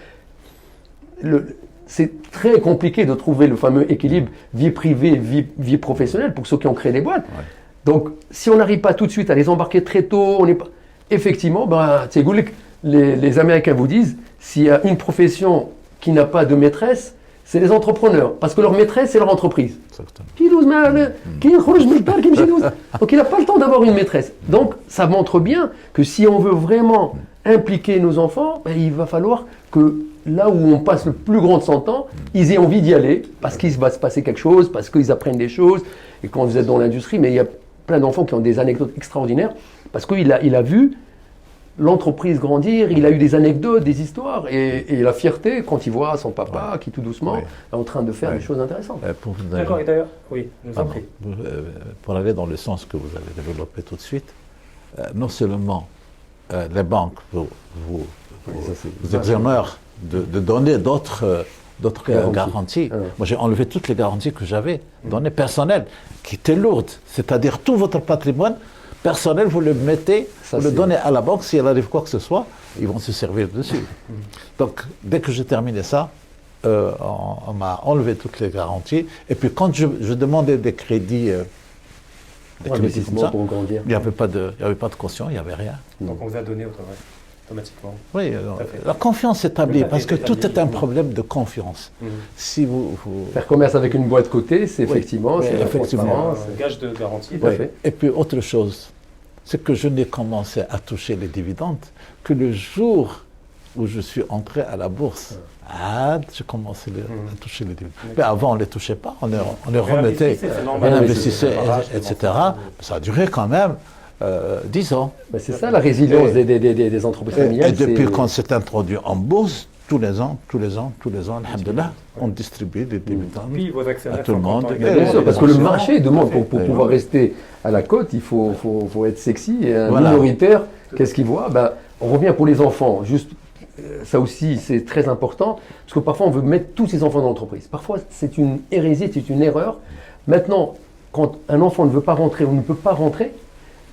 c'est très compliqué de trouver le fameux équilibre vie privée, vie professionnelle pour ceux qui ont créé les boîtes. Ouais. Donc, si on n'arrive pas tout de suite à les embarquer très tôt, on n'est pas... Effectivement, les Américains vous disent, s'il y a une profession qui n'a pas de maîtresse, c'est les entrepreneurs. Parce que leur maîtresse, c'est leur entreprise. Donc, il n'a pas le temps d'avoir une maîtresse. Donc, ça montre bien que si on veut vraiment impliquer nos enfants, ben, il va falloir que là où on passe le plus grand de son temps, ils aient envie d'y aller, parce qu'il va se passer quelque chose, parce qu'ils apprennent des choses. Et quand vous êtes dans l'industrie, mais il y a plein d'enfants qui ont des anecdotes extraordinaires, parce qu'il a vu l'entreprise grandir, il a eu des anecdotes, des histoires, et la fierté quand il voit son papa qui tout doucement est en train de faire des choses intéressantes. D'accord, et d'ailleurs, oui, nous en prie. Pour aller dans le sens que vous avez développé tout de suite, non seulement les banques vous exonèrent de donner d'autres garanties. Moi, j'ai enlevé toutes les garanties que j'avais données personnelles, qui étaient lourdes. C'est-à-dire tout votre patrimoine personnel, vous le mettez, vous le donnez à la banque. Si elle arrive quoi que ce soit, ils vont se servir dessus. Donc, dès que j'ai terminé ça, on m'a enlevé toutes les garanties. Et puis, quand je demandais des crédits, comme ça, pour grandir. il n'y avait pas de caution, il n'y avait rien. Donc, on vous a donné automatiquement. Oui, la confiance s'établit, parce que tout est un problème de confiance. Si vous... Faire commerce avec une boîte cotée, c'est effectivement, c'est effectivement un gage de garantie. Et puis autre chose, c'est que je n'ai commencé à toucher les dividendes que le jour où je suis entré à la bourse. J'ai commencé à toucher les dividendes. Mais avant, on ne les touchait pas, on les remettait, on investissait, etc. Ça a duré quand même 10 ans. Ben c'est ça la résilience des entreprises familiales. Et depuis qu'on s'est introduit en bourse, tous les ans, alhamdoulilah, on distribue des dividendes à tout le monde. Bien sûr, parce que le marché demande, pour pouvoir rester à la cote, il faut être sexy. Et un minoritaire, qu'est-ce qu'il voit? On revient pour les enfants. Juste, ça aussi, c'est très important, parce que parfois, on veut mettre tous ses enfants dans l'entreprise. Parfois, c'est une hérésie, c'est une erreur. Maintenant, quand un enfant ne veut pas rentrer ou ne peut pas rentrer,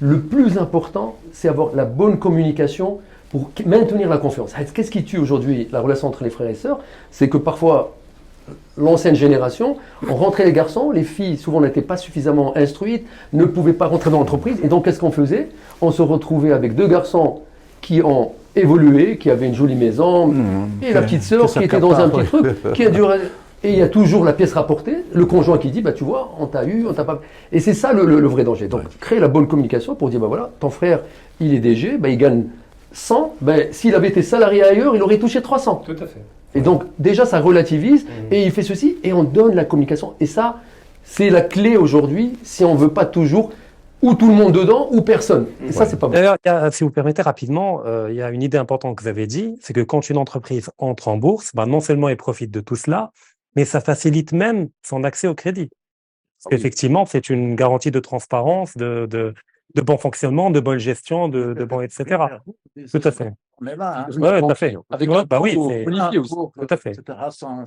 le plus important, c'est avoir la bonne communication pour maintenir la confiance. Qu'est-ce qui tue aujourd'hui la relation entre les frères et sœurs? C'est que parfois, l'ancienne génération, on rentrait les garçons, les filles souvent n'étaient pas suffisamment instruites, ne pouvaient pas rentrer dans l'entreprise. Et donc, qu'est-ce qu'on faisait? On se retrouvait avec deux garçons qui ont évolué, qui avaient une jolie maison, et la petite sœur qui était dans un petit truc, qui a duré... Et il y a toujours la pièce rapportée, le conjoint qui dit, tu vois, on t'a eu, on t'a pas... Et c'est ça le vrai danger. Donc, créer la bonne communication pour dire, voilà, ton frère, il est DG, il gagne 100, s'il avait été salarié ailleurs, il aurait touché 300. Tout à fait. Et donc, déjà, ça relativise, et il fait ceci, et on donne la communication. Et ça, c'est la clé aujourd'hui, si on ne veut pas toujours ou tout le monde dedans, ou personne. Et ça, c'est pas bon. D'ailleurs, si vous permettez rapidement, il y a une idée importante que vous avez dit, c'est que quand une entreprise entre en bourse, non seulement elle profite de tout cela, mais ça facilite même son accès au crédit. Parce qu'effectivement, c'est une garantie de transparence, de bon fonctionnement, de bonne gestion, de bon, etc. Tout à fait. On est là, hein. Oui, tout à fait. Avec oui, bonifié aussi. tout à fait. Etc., sans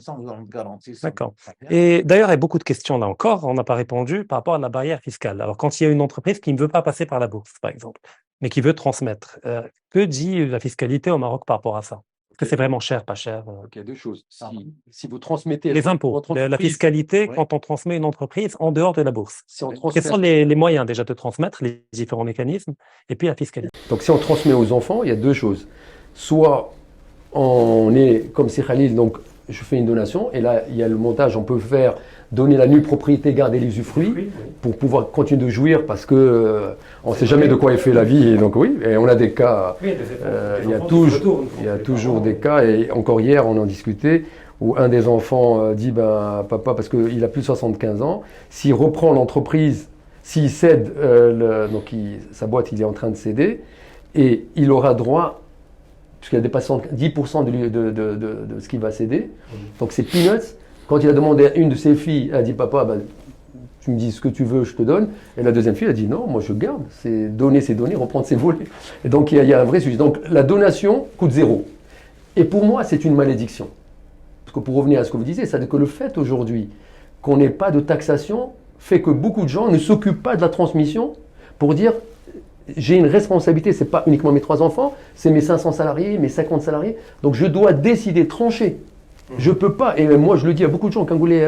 garantie. D'accord. Et d'ailleurs, il y a beaucoup de questions là encore, on n'a pas répondu par rapport à la barrière fiscale. Alors, quand il y a une entreprise qui ne veut pas passer par la bourse, par exemple, mais qui veut transmettre, que dit la fiscalité au Maroc par rapport à ça? Est-ce que c'est vraiment cher, pas cher? Ok, deux choses. Si vous transmettez... Les impôts, la fiscalité, quand on transmet une entreprise en dehors de la bourse. Quels sont les moyens déjà de transmettre, les différents mécanismes, et puis la fiscalité? Donc si on transmet aux enfants, il y a deux choses. Soit on est comme si Khalil, donc je fais une donation, et là il y a le montage, on peut faire donner la nue propriété, garder les usufruits, pour pouvoir continuer de jouir, parce que on ne sait jamais de quoi est fait la vie, et donc oui, et on a des cas, il y a toujours des cas, et encore hier on en discutait, où un des enfants dit, papa, parce qu'il a plus de 75 ans, s'il reprend l'entreprise, s'il cède, sa boîte il est en train de céder, et il aura droit, puisqu'il a dépassé 10% de ce qu'il va céder, donc c'est peanuts. Quand il a demandé à une de ses filles, elle a dit, papa, tu me dis ce que tu veux, je te donne. Et la deuxième fille a dit, non, moi je garde, c'est donner, reprendre, c'est voler. Et donc il y a un vrai sujet. Donc la donation coûte zéro. Et pour moi, c'est une malédiction. Parce que pour revenir à ce que vous disiez, c'est que le fait aujourd'hui qu'on n'ait pas de taxation fait que beaucoup de gens ne s'occupent pas de la transmission pour dire, j'ai une responsabilité, ce n'est pas uniquement mes 3 enfants, c'est mes 500 salariés, mes 50 salariés. Donc je dois décider, trancher. Je peux pas, et moi je le dis à beaucoup de gens, quand vous les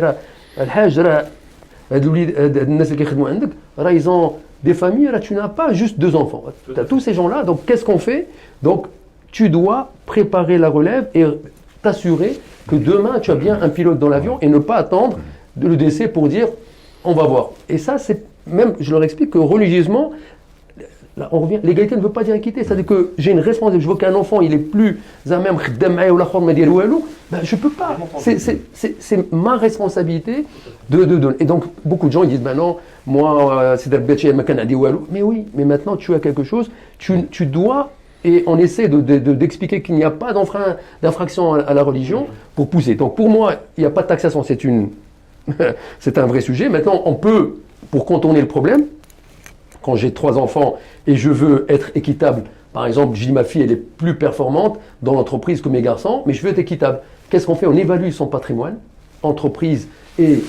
ils ont des familles, là, tu n'as pas juste 2 enfants. Tu as tous ces gens-là, donc qu'est-ce qu'on fait? Donc tu dois préparer la relève et t'assurer que demain tu as bien un pilote dans l'avion et ne pas attendre le décès pour dire on va voir. Et ça, c'est même, je leur explique que religieusement, là, on revient, l'égalité ne veut pas dire équité. C'est-à-dire que j'ai une responsabilité. Je vois qu'un enfant, il est plus à même, ben, je ne peux pas. C'est ma responsabilité de donner. Et donc, beaucoup de gens ils disent, ben non, moi, c'est mais oui, mais maintenant, tu as quelque chose, tu dois, et on essaie d'expliquer qu'il n'y a pas d'infraction à la religion pour pousser. Donc, pour moi, il n'y a pas de taxation, c'est un vrai sujet. Maintenant, on peut, pour contourner le problème, quand j'ai 3 enfants et je veux être équitable, par exemple, je dis ma fille elle est plus performante dans l'entreprise que mes garçons, mais je veux être équitable. Qu'est-ce qu'on fait? On évalue son patrimoine, entreprise et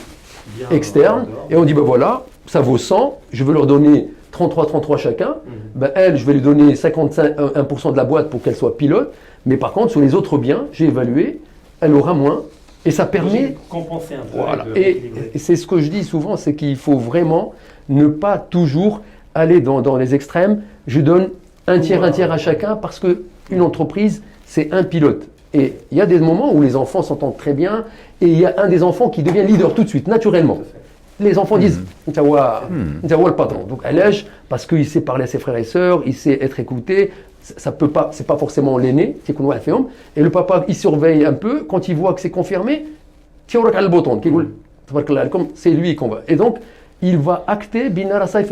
externe, et on dit ben voilà, ça vaut 100, je veux leur donner 33 chacun. Ben elle, je vais lui donner 51% de la boîte pour qu'elle soit pilote, mais par contre, sur les autres biens, j'ai évalué, elle aura moins. Et ça permet compenser un peu. Voilà. Et c'est ce que je dis souvent, c'est qu'il faut vraiment ne pas toujours aller dans les extrêmes. Je donne un tiers à chacun parce qu'une entreprise, c'est un pilote. Et il y a des moments où les enfants s'entendent très bien et il y a un des enfants qui devient leader tout de suite, naturellement. Les enfants disent Ntawa le patron. Donc, allège parce qu'il sait parler à ses frères et sœurs, il sait être écouté. Ça peut pas, c'est pas forcément l'aîné, et le papa il surveille un peu, quand il voit que c'est confirmé, c'est lui qu'on va. Et donc, il va acter,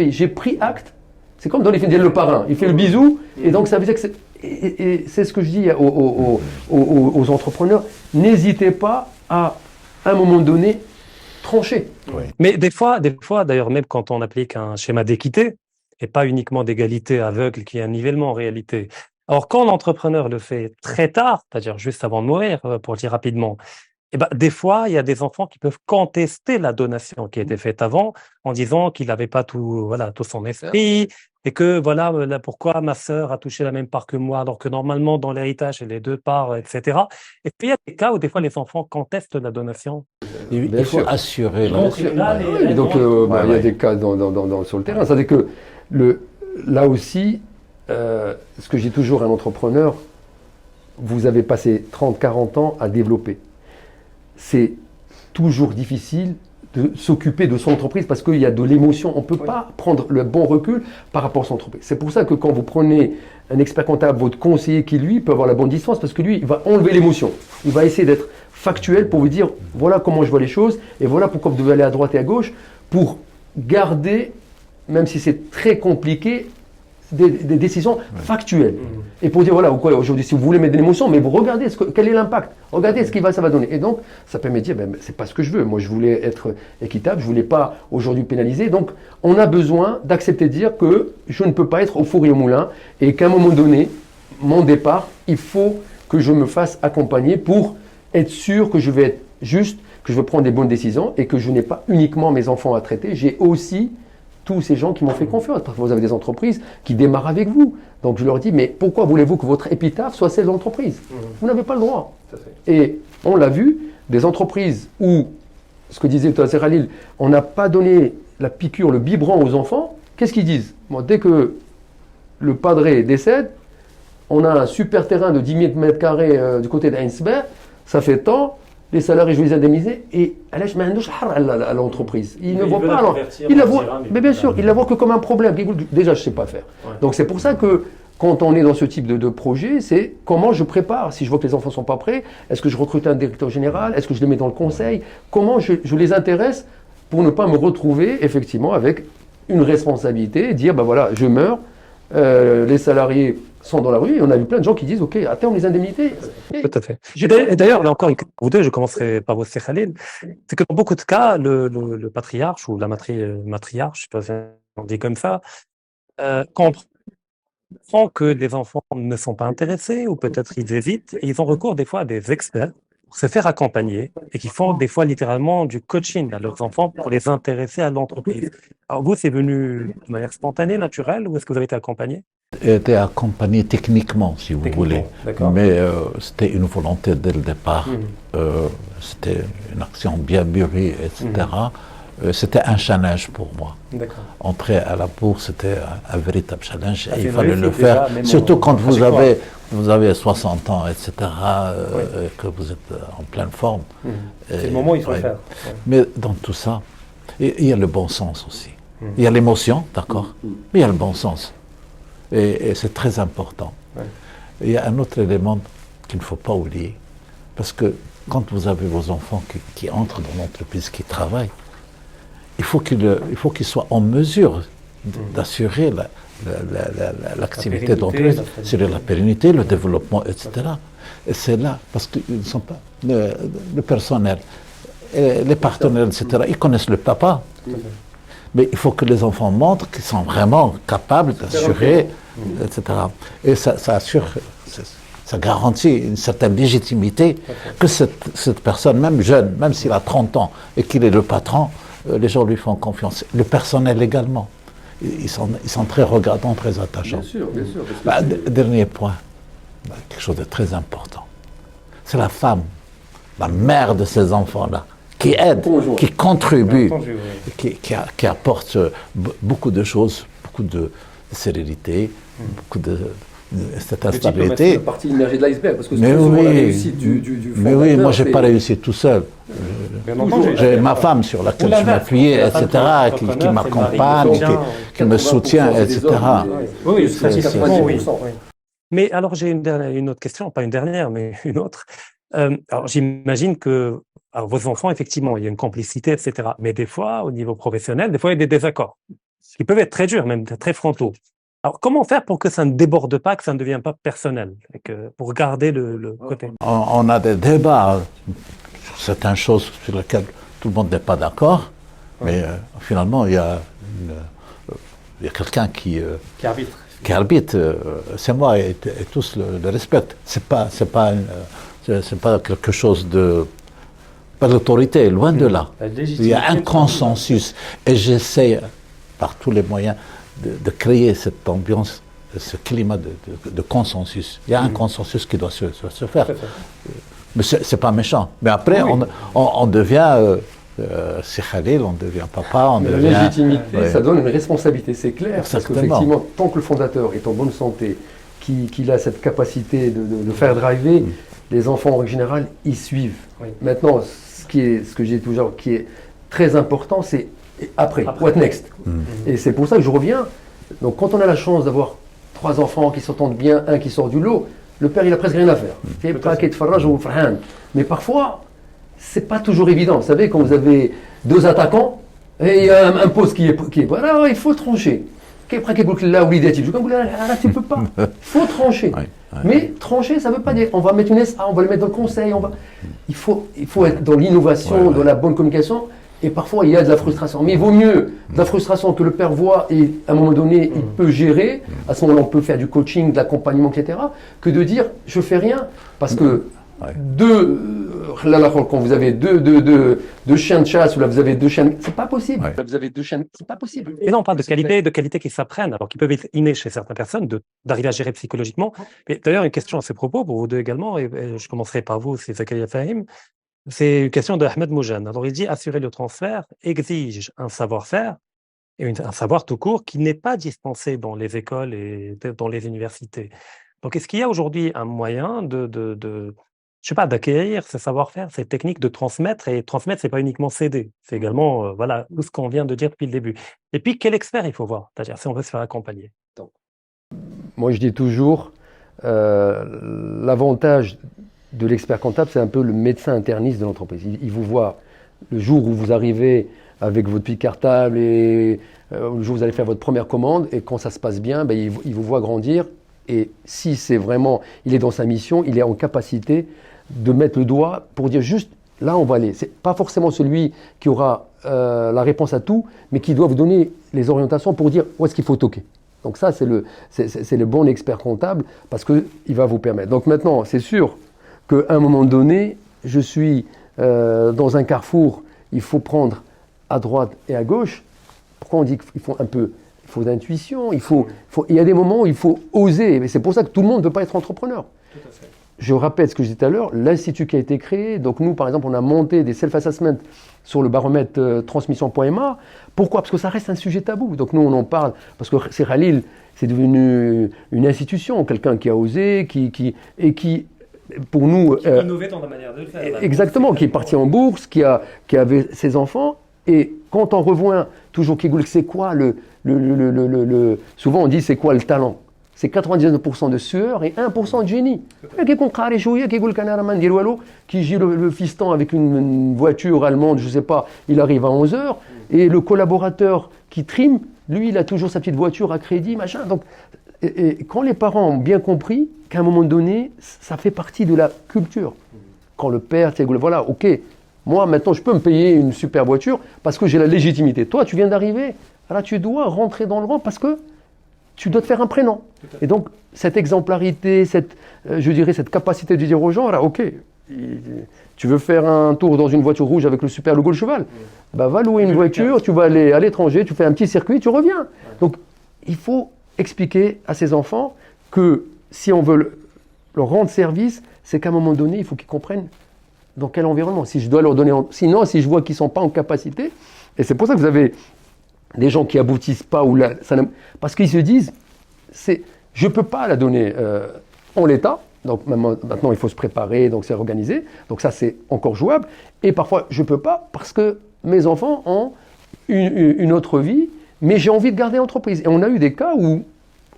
j'ai pris acte, c'est comme dans les films, le parrain, il fait le bisou, et donc ça veut dire que c'est ce que je dis aux entrepreneurs, n'hésitez pas à un moment donné, trancher. Oui. Mais des fois, d'ailleurs, même quand on applique un schéma d'équité, et pas uniquement d'égalité aveugle, qui est un nivellement en réalité. Alors, quand l'entrepreneur le fait très tard, c'est-à-dire juste avant de mourir, pour le dire rapidement, eh ben, des fois, il y a des enfants qui peuvent contester la donation qui a été faite avant en disant qu'il n'avait pas tout son esprit et que voilà, là, pourquoi ma sœur a touché la même part que moi alors que normalement dans l'héritage c'est les 2 parts, etc. Et puis il y a des cas où des fois les enfants contestent la donation. Il faut assurer. Donc, là, Et donc, il y a des cas sur le terrain. C'est-à-dire que là aussi, ce que j'ai toujours à un entrepreneur, vous avez passé 30-40 ans à développer. C'est toujours difficile de s'occuper de son entreprise parce qu'il y a de l'émotion. On ne peut pas prendre le bon recul par rapport à son entreprise. C'est pour ça que quand vous prenez un expert comptable, votre conseiller qui, lui, peut avoir la bonne distance parce que lui, il va enlever l'émotion. Il va essayer d'être factuel pour vous dire voilà comment je vois les choses et voilà pourquoi vous devez aller à droite et à gauche pour garder, même si c'est très compliqué, des décisions factuelles. Et pour dire, voilà, aujourd'hui, si vous voulez mettre de l'émotion, mais vous regardez quel est l'impact, regardez ce que ça va donner. Et donc, ça permet de dire, ben, c'est pas ce que je veux. Moi, je voulais être équitable, je voulais pas aujourd'hui pénaliser. Donc, on a besoin d'accepter de dire que je ne peux pas être au four et au moulin et qu'à un moment donné, mon départ, il faut que je me fasse accompagner pour être sûr que je vais être juste, que je vais prendre des bonnes décisions et que je n'ai pas uniquement mes enfants à traiter. J'ai aussi tous ces gens qui m'ont fait confiance. Parfois, vous avez des entreprises qui démarrent avec vous. Donc, je leur dis, mais pourquoi voulez-vous que votre épitaphe soit celle de l'entreprise? Vous n'avez pas le droit. Et on l'a vu, des entreprises où, ce que disait Tasser Khalil, on n'a pas donné la piqûre, le biberon aux enfants, qu'est-ce qu'ils disent? Bon, dès que le padré décède, on a un super terrain de 10 000 mètres carrés du côté d'Ainsberg, ça fait tant, les salariés, je vais les indemniser, et à l'entreprise. Ils ne voient pas. Alors, ils la voient, mais bien sûr, ils la voient que comme un problème. Déjà, je ne sais pas faire. Ouais. Donc, c'est pour ça que quand on est dans ce type de projet, c'est comment je prépare. Si je vois que les enfants ne sont pas prêts, est-ce que je recrute un directeur général? Est-ce que je les mets dans le conseil? Comment je les intéresse pour ne pas me retrouver effectivement avec une responsabilité et dire, ben voilà, je meurs, les salariés sont dans la rue et on a vu plein de gens qui disent ok, à terme les indemnités. Tout à fait. Et d'ailleurs, là encore, vous deux, je commencerai par vous, Khalil, c'est que dans beaucoup de cas, le patriarche ou la matriarche, je sais pas si on dit comme ça, comprend que les enfants ne sont pas intéressés ou peut-être ils hésitent et ils ont recours des fois à des experts pour se faire accompagner et qui font des fois littéralement du coaching à leurs enfants pour les intéresser à l'entreprise. Alors vous, c'est venu de manière spontanée, naturelle, ou est-ce que vous avez été accompagné? Été accompagné techniquement, si vous voulez. D'accord. Mais c'était une volonté dès le départ. C'était une action bien mûrie, etc. C'était un challenge pour moi. D'accord. Entrer à la bourse, c'était un véritable challenge et c'est il une fallait le réussite déjà, faire. même Surtout quand à chaque vous avez 60 ans, etc., que vous êtes en pleine forme. C'est le moment où il faut le faire. Mais dans tout ça, il y a le bon sens aussi. Il y a l'émotion, d'accord, mais il y a le bon sens. Et c'est très important. Il y a un autre élément qu'il ne faut pas oublier, parce que quand vous avez vos enfants qui entrent dans l'entreprise, qui travaillent, il faut qu'ils soient en mesure d'assurer l'activité d'entreprise, sur la pérennité, le développement, etc. Et c'est là, parce qu'ils ne sont pas... Le personnel, les partenaires, etc., ils connaissent le papa. Mais il faut que les enfants montrent qu'ils sont vraiment capables d'assurer, etc. Et ça assure, ça garantit une certaine légitimité que cette personne, même jeune, même s'il a 30 ans et qu'il est le patron, les gens lui font confiance. Le personnel également. Ils sont très regardants, très attachants. Bien sûr, bien sûr. Dernier point, quelque chose de très important. C'est la femme, la mère de ces enfants-là, qui aide, qui contribue, qui apporte beaucoup de choses, beaucoup de sérénité, beaucoup de cette instabilité. C'est la partie immergée de l'iceberg, parce que mais c'est souvent la oui, réussite du mais oui, moi je n'ai pas réussi tout seul. J'ai ma femme sur laquelle je m'appuyais, etc., qui m'accompagne, qui me soutient, etc. Oui, oui. Mais alors j'ai une autre question, pas une dernière, mais une autre. Alors j'imagine que alors, vos enfants, effectivement, il y a une complicité, etc. Mais des fois, au niveau professionnel, des fois, il y a des désaccords qui peuvent être très durs, même très frontaux. Alors, comment faire pour que ça ne déborde pas, que ça ne devienne pas personnel, et que, pour garder le côté? On a des débats sur certaines choses sur lesquelles tout le monde n'est pas d'accord, mais finalement, il y a quelqu'un qui arbitre. C'est moi et tous le respectent. C'est pas quelque chose de... Pas d'autorité, loin de là. Il y a un consensus. Et j'essaie, par tous les moyens, de créer cette ambiance, ce climat de consensus. Il y a un consensus qui doit se faire. Mais c'est pas méchant. Mais après, on devient... c'est Khalil, on devient papa, on devient... La légitimité, ça donne une responsabilité, c'est clair. Parce qu'effectivement, tant que le fondateur est en bonne santé, qu'il a cette capacité de faire driver, les enfants, en règle générale, ils suivent. Maintenant, ce que j'ai toujours, qui est très important, c'est après, what next. Et c'est pour ça que je reviens. Donc, quand on a la chance d'avoir 3 enfants qui s'entendent bien, un qui sort du lot, le père, il a presque rien à faire. Mais parfois, c'est pas toujours évident. Vous savez, quand vous avez 2 attaquants et un poste qui est voilà, il faut trancher. Tu peux pas. Il faut trancher. Mais trancher, ça ne veut pas dire on va mettre une SA, on va le mettre dans le conseil. Il faut être dans l'innovation, dans la bonne communication. Et parfois, il y a de la frustration. Mais il vaut mieux de la frustration que le père voit et à un moment donné, il peut gérer. À ce moment-là, on peut faire du coaching, de l'accompagnement, etc. Que de dire je fais rien. Parce que quand vous avez deux chiens de chasse ou là vous avez 2 chiens, c'est pas possible. Là, vous avez 2 chiens, c'est pas possible. Et là, on parle de qualités qui s'apprennent, alors qui peuvent être innées chez certaines personnes, d'arriver à gérer psychologiquement. Mais d'ailleurs, une question à ce propos pour vous deux également, et je commencerai par vous, c'est Zakaria Fahim. C'est une question de Ahmed Moujane. Alors, il dit assurer le transfert exige un savoir-faire et un savoir tout court qui n'est pas dispensé dans les écoles et dans les universités. Donc, est-ce qu'il y a aujourd'hui un moyen je sais pas, d'acquérir ce savoir-faire, ces techniques de transmettre, et transmettre, c'est pas uniquement céder, c'est également, voilà, ce qu'on vient de dire depuis le début. Et puis, quel expert il faut voir, c'est-à-dire si on veut se faire accompagner. Donc. Moi, je dis toujours, l'avantage de l'expert comptable, c'est un peu le médecin interniste de l'entreprise. Il vous voit le jour où vous arrivez avec votre pic cartable et le jour où vous allez faire votre première commande, et quand ça se passe bien, il vous voit grandir, et si c'est vraiment, il est dans sa mission, il est en capacité de mettre le doigt pour dire juste, là on va aller. C'est pas forcément celui qui aura la réponse à tout, mais qui doit vous donner les orientations pour dire où est-ce qu'il faut toquer. Donc ça, c'est le bon expert comptable, parce qu'il va vous permettre. Donc maintenant, c'est sûr qu'à un moment donné, je suis dans un carrefour, il faut prendre à droite et à gauche. Pourquoi on dit qu'il faut il faut d'intuition, il y a des moments où il faut oser. Et c'est pour ça que tout le monde ne peut pas être entrepreneur. Tout à fait. Je répète ce que je disais tout à l'heure, l'institut qui a été créé, donc nous par exemple on a monté des self-assessments sur le baromètre transmission.ma. Pourquoi? Parce que ça reste un sujet tabou. Donc nous on en parle, parce que c'est Khalil, c'est devenu une institution, quelqu'un qui a osé, qui pour nous... Qui innovait dans la manière de le faire. Exactement, qui est parti en bourse, qui avait ses enfants, et quand on revoit toujours Kigul, c'est quoi souvent on dit c'est quoi le talent? C'est 99% de sueur et 1% de génie. Qui gît le fiston avec une voiture allemande, je ne sais pas, il arrive à 11h, et le collaborateur qui trime, lui, il a toujours sa petite voiture à crédit, machin. Donc, et quand les parents ont bien compris qu'à un moment donné, ça fait partie de la culture. Quand le père, voilà, ok, moi maintenant je peux me payer une super voiture parce que j'ai la légitimité. Toi, tu viens d'arriver, là tu dois rentrer dans le rang parce que tu dois te faire un prénom. Et donc, cette exemplarité, je dirais, cette capacité de dire aux gens, là, ok, tu veux faire un tour dans une voiture rouge avec le super logo le cheval, bah, va louer une voiture, tu vas aller à l'étranger, tu fais un petit circuit, tu reviens. Donc, il faut expliquer à ces enfants que si on veut leur rendre service, c'est qu'à un moment donné, il faut qu'ils comprennent dans quel environnement. Si je dois leur donner, sinon, si je vois qu'ils ne sont pas en capacité, et c'est pour ça que vous avez des gens qui aboutissent pas, parce qu'ils se disent, je ne peux pas la donner en l'état, donc maintenant il faut se préparer, donc c'est organisé, donc ça c'est encore jouable, et parfois je ne peux pas parce que mes enfants ont une autre vie, mais j'ai envie de garder l'entreprise. Et on a eu des cas où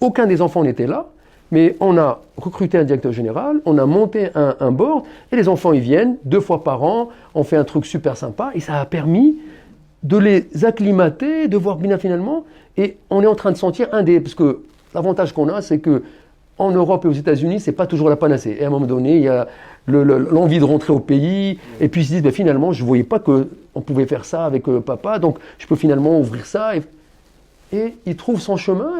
aucun des enfants n'était là, mais on a recruté un directeur général, on a monté un board, et les enfants ils viennent 2 fois par an, on fait un truc super sympa, et ça a permis de les acclimater, de voir bien finalement, et on est en train de sentir parce que l'avantage qu'on a, c'est que en Europe et aux États-Unis, c'est pas toujours la panacée. Et à un moment donné, il y a l'envie de rentrer au pays, et puis ils se disent, finalement, je voyais pas qu'on pouvait faire ça avec papa, donc je peux finalement ouvrir ça, et il trouve son chemin,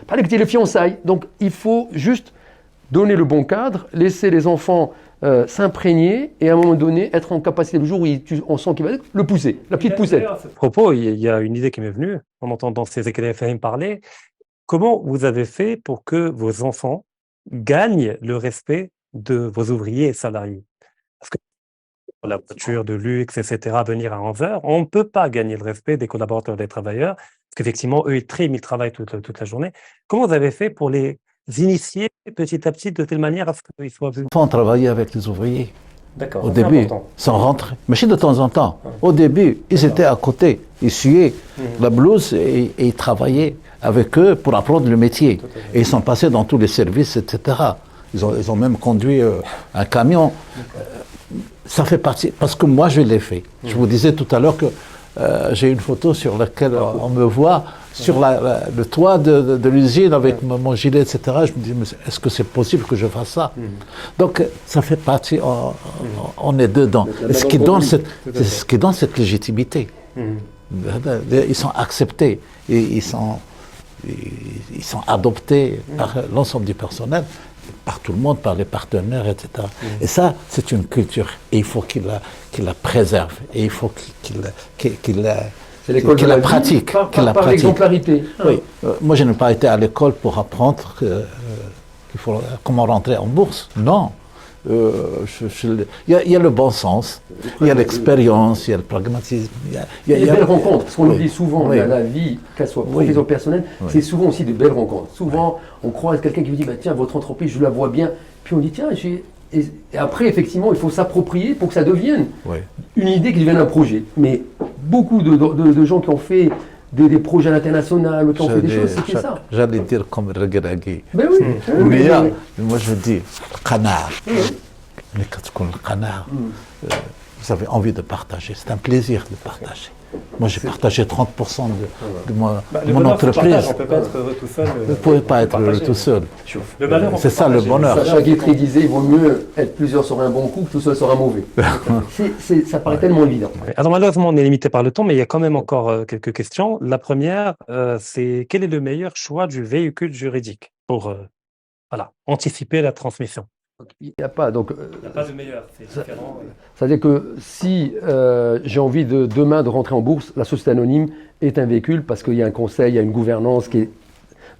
pas les fiançailles. Donc il faut juste donner le bon cadre, laisser les enfants s'imprégner et à un moment donné être en capacité, le jour où on sent qu'il va le pousser, la petite poussette. À ce propos, il y a une idée qui m'est venue en entendant ces écrivains parler. Comment vous avez fait pour que vos enfants gagnent le respect de vos ouvriers et salariés? Parce que la voiture de luxe, etc., venir à 11h, on ne peut pas gagner le respect des collaborateurs, des travailleurs, parce qu'effectivement, eux, ils travaillent toute la journée. Comment vous avez fait pour les initier petit à petit de telle manière à ce qu'ils soient vus? On travaillait avec les ouvriers. D'accord. Au début, sans rentrer. Mais de temps en temps. Au début, ils étaient à côté. Ils suaient la blouse et ils travaillaient avec eux pour apprendre le métier. Et ils sont passés dans tous les services, etc. Ils ont même conduit un camion. Ça fait partie, parce que moi je l'ai fait. Je vous disais tout à l'heure que j'ai une photo sur laquelle on me voit sur le toit de l'usine avec mon gilet, etc. Je me dis, mais est-ce que c'est possible que je fasse ça? Donc ça fait partie, on est dedans. Et ce qui donne cette légitimité. Ils sont acceptés, et ils sont adoptés par l'ensemble du personnel, par tout le monde, par les partenaires, etc. Et ça, c'est une culture. Et il faut qu'il la préserve. Et il faut qu'il la pratique. Par l'exemplarité. Oui. Moi, je n'ai pas été à l'école pour apprendre comment rentrer en bourse. Non. Il y a le bon sens, il y a l'expérience, il y a le pragmatisme. Il y a des belles rencontres, parce qu'on le dit souvent, la vie, qu'elle soit professionnelle ou personnelle, c'est souvent aussi des belles rencontres. Souvent, on croise quelqu'un qui vous dit, tiens, votre entreprise, je la vois bien. Puis on dit, tiens, et après, effectivement, il faut s'approprier pour que ça devienne une idée qui devienne un projet. Mais beaucoup de gens qui ont fait des projets à l'international, qui ont fait des choses, c'était ça. J'allais dire comme Regragui. Ben oui. Mais moi je dis, le canard. Mais quand le canard, vous avez envie de partager. C'est un plaisir de partager. Moi j'ai partagé 30% de mon entreprise. On ne peut pas être heureux tout seul. Vous ne pouvez pas être heureux tout seul. C'est ça le bonheur. Sacha Guitry disait, il vaut mieux être plusieurs sur un bon coup que tout seul sur un mauvais. Ça paraît tellement évident. Alors malheureusement, on est limité par le temps, mais il y a quand même encore quelques questions. La première, c'est quel est le meilleur choix du véhicule juridique pour anticiper la transmission? Il n'y a pas. Donc, Il n'y a pas de meilleur, c'est différent. c'est-à-dire que si j'ai envie demain de rentrer en bourse, la société anonyme est un véhicule parce qu'il y a un conseil, il y a une gouvernance qui est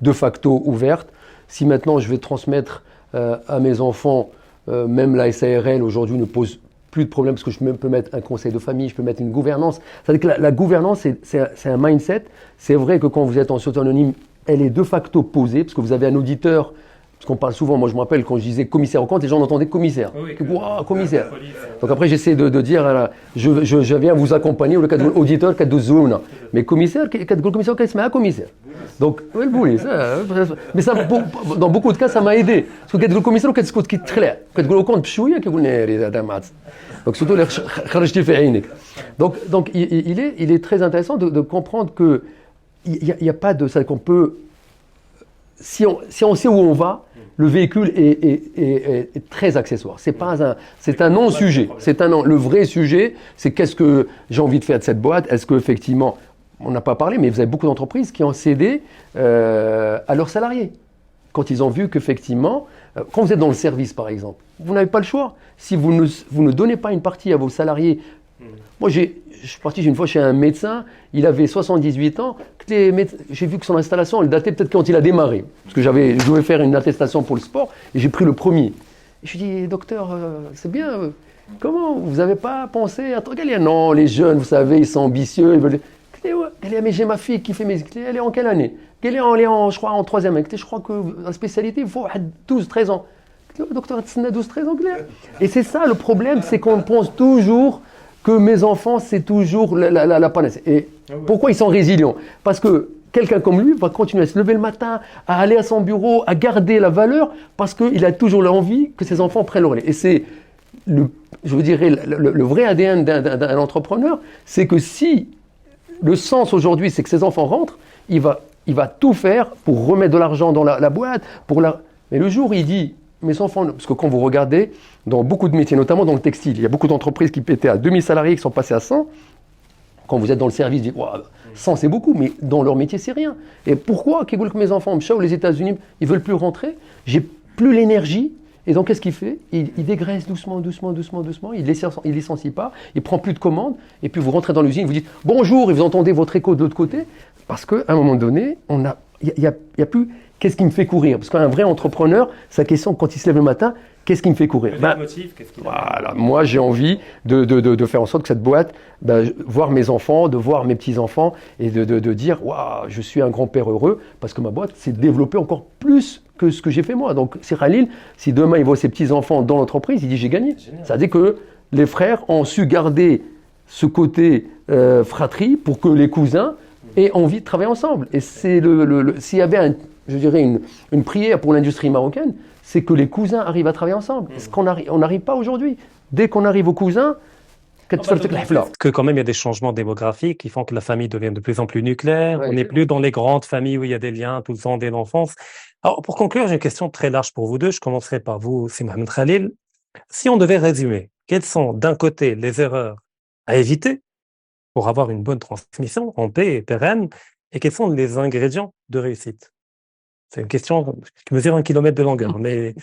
de facto ouverte. Si maintenant je vais transmettre à mes enfants, même la SARL aujourd'hui ne pose plus de problème parce que je peux mettre un conseil de famille, je peux mettre une gouvernance. C'est-à-dire que la gouvernance, c'est un mindset. C'est vrai que quand vous êtes en société anonyme, elle est de facto posée parce que vous avez un auditeur. Parce qu'on parle souvent, moi je me rappelle quand je disais commissaire aux comptes, les gens entendaient commissaire. Oui, Wow, commissaire. Donc après j'essaie de dire, je viens vous accompagner, ou le cas de l'auditeur, le cas de Zouna. Mais commissaire, commissaire, qu'est-ce que c'est commissaire? Donc, oui, le boulet, ça. Mais ça, dans beaucoup de cas, ça m'a aidé. Parce que le commissaire, qu'est-ce qui est très clair? Quand le compte pchouille, qui est donc surtout les kharajti fi aynik. Donc il est très intéressant de comprendre que il y a pas de ça qu'on peut. Si on sait où on va, le véhicule est très accessoire. C'est un non-sujet. Le vrai sujet, c'est qu'est-ce que j'ai envie de faire de cette boîte. Est-ce qu'effectivement, on n'a pas parlé, mais vous avez beaucoup d'entreprises qui ont cédé à leurs salariés. Quand ils ont vu qu'effectivement, quand vous êtes dans le service par exemple, vous n'avez pas le choix. Si vous ne donnez pas une partie à vos salariés, moi je suis parti une fois chez un médecin, il avait 78 ans, j'ai vu que son installation, elle datait peut-être quand il a démarré. Parce que je devais faire une attestation pour le sport, et j'ai pris le premier. Et je lui ai dit, docteur, c'est bien, comment, vous n'avez pas pensé à truc? Non, les jeunes, vous savez, ils sont ambitieux, ils veulent... Mais j'ai ma fille qui fait mes... Elle est en quelle année? Elle est je crois, en 3e. Je crois que la spécialité, il faut 12-13 ans. Docteur, 12-13 ans. Et c'est ça le problème, c'est qu'on pense toujours que mes enfants, c'est toujours la panacée. Et pourquoi ils sont résilients? Parce que quelqu'un comme lui va continuer à se lever le matin, à aller à son bureau, à garder la valeur, parce qu'il a toujours l'envie que ses enfants prennent le relais. Et c'est, je dirais, le vrai ADN d'un entrepreneur, c'est que si le sens aujourd'hui, c'est que ses enfants rentrent, il va tout faire pour remettre de l'argent dans la boîte. Mais le jour où il dit, mes enfants, parce que quand vous regardez, dans beaucoup de métiers, notamment dans le textile, il y a beaucoup d'entreprises qui étaient à 2000 salariés qui sont passés à 100. Quand vous êtes dans le service, vous dites, wow, 100 c'est beaucoup, mais dans leur métier, c'est rien. Et pourquoi qu'ils veulent que mes enfants, ou les États-Unis, ils veulent plus rentrer? J'ai plus l'énergie. Et donc, qu'est-ce qu'il fait? Il dégraisse doucement, il licencie pas, il prend plus de commandes, et puis vous rentrez dans l'usine, vous dites bonjour, et vous entendez votre écho de l'autre côté, parce qu'à un moment donné, il y a plus qu'est-ce qui me fait courir? Parce qu'un vrai entrepreneur, sa question quand il se lève le matin, qu'est-ce qui me fait courir? Voilà, moi j'ai envie de faire en sorte que cette boîte, voir mes enfants, de voir mes petits-enfants, et de dire waouh, je suis un grand-père heureux, parce que ma boîte s'est développée encore plus que ce que j'ai fait moi. Donc c'est Khalil, si demain il voit ses petits-enfants dans l'entreprise, il dit j'ai gagné. Ça veut dire que les frères ont su garder ce côté fratrie pour que les cousins aient envie de travailler ensemble. Et c'est s'il y avait je dirais une prière pour l'industrie marocaine, c'est que les cousins arrivent à travailler ensemble. Ce qu'on n'arrive pas aujourd'hui. Dès qu'on arrive aux cousins, que quand même il y a des changements démographiques qui font que la famille devient de plus en plus nucléaire. On n'est plus dans les grandes familles où il y a des liens tout le temps dès l'enfance. Alors pour conclure, j'ai une question très large pour vous deux. Je commencerai par vous, c'est Mohamed Khalil. Si on devait résumer, quelles sont d'un côté les erreurs à éviter pour avoir une bonne transmission en paix et pérenne, et quels sont les ingrédients de réussite? C'est une question qui mesure 1 kilomètre de longueur, mais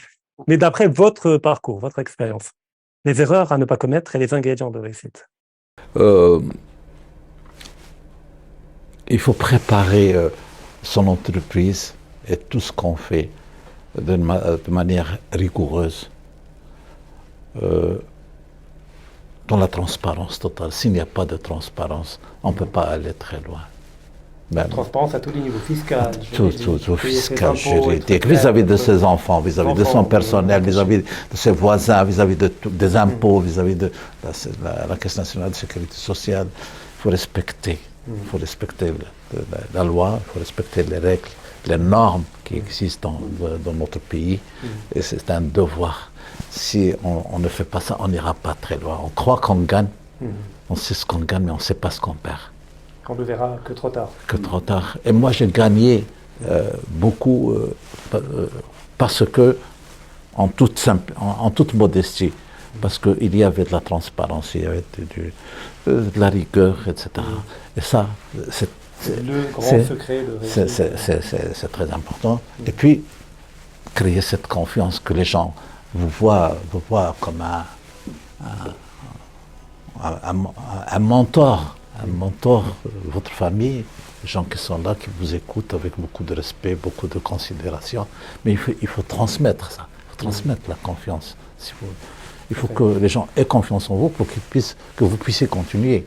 d'après votre parcours, votre expérience, les erreurs à ne pas commettre et les ingrédients de réussite. Il faut préparer son entreprise et tout ce qu'on fait de manière rigoureuse, dans la transparence totale. S'il n'y a pas de transparence, on ne peut pas aller très loin. Même. Transparence à tous les niveaux, fiscal, tout fiscal, juridique, vis-à-vis de ses enfants, vis-à-vis de son personnel, vis-à-vis de ses voisins, vis-à-vis des impôts, vis-à-vis de la Caisse nationale de sécurité sociale. Il faut respecter, la loi, il faut respecter les règles, les normes qui existent dans notre pays, et c'est un devoir. Si on ne fait pas ça, on n'ira pas très loin. On croit qu'on gagne, on sait ce qu'on gagne, mais on ne sait pas ce qu'on perd. On le verra que trop tard. Que trop tard. Et moi, j'ai gagné beaucoup parce que, en toute modestie, parce qu'il y avait de la transparence, il y avait de la rigueur, etc. Et ça, c'est le grand secret de réussite. C'est très important. Et puis, créer cette confiance que les gens vous voit comme un mentor, votre famille, les gens qui sont là, qui vous écoutent avec beaucoup de respect, beaucoup de considération. Mais il faut transmettre ça, il faut transmettre la confiance. Il faut que les gens aient confiance en vous pour que vous puissiez continuer.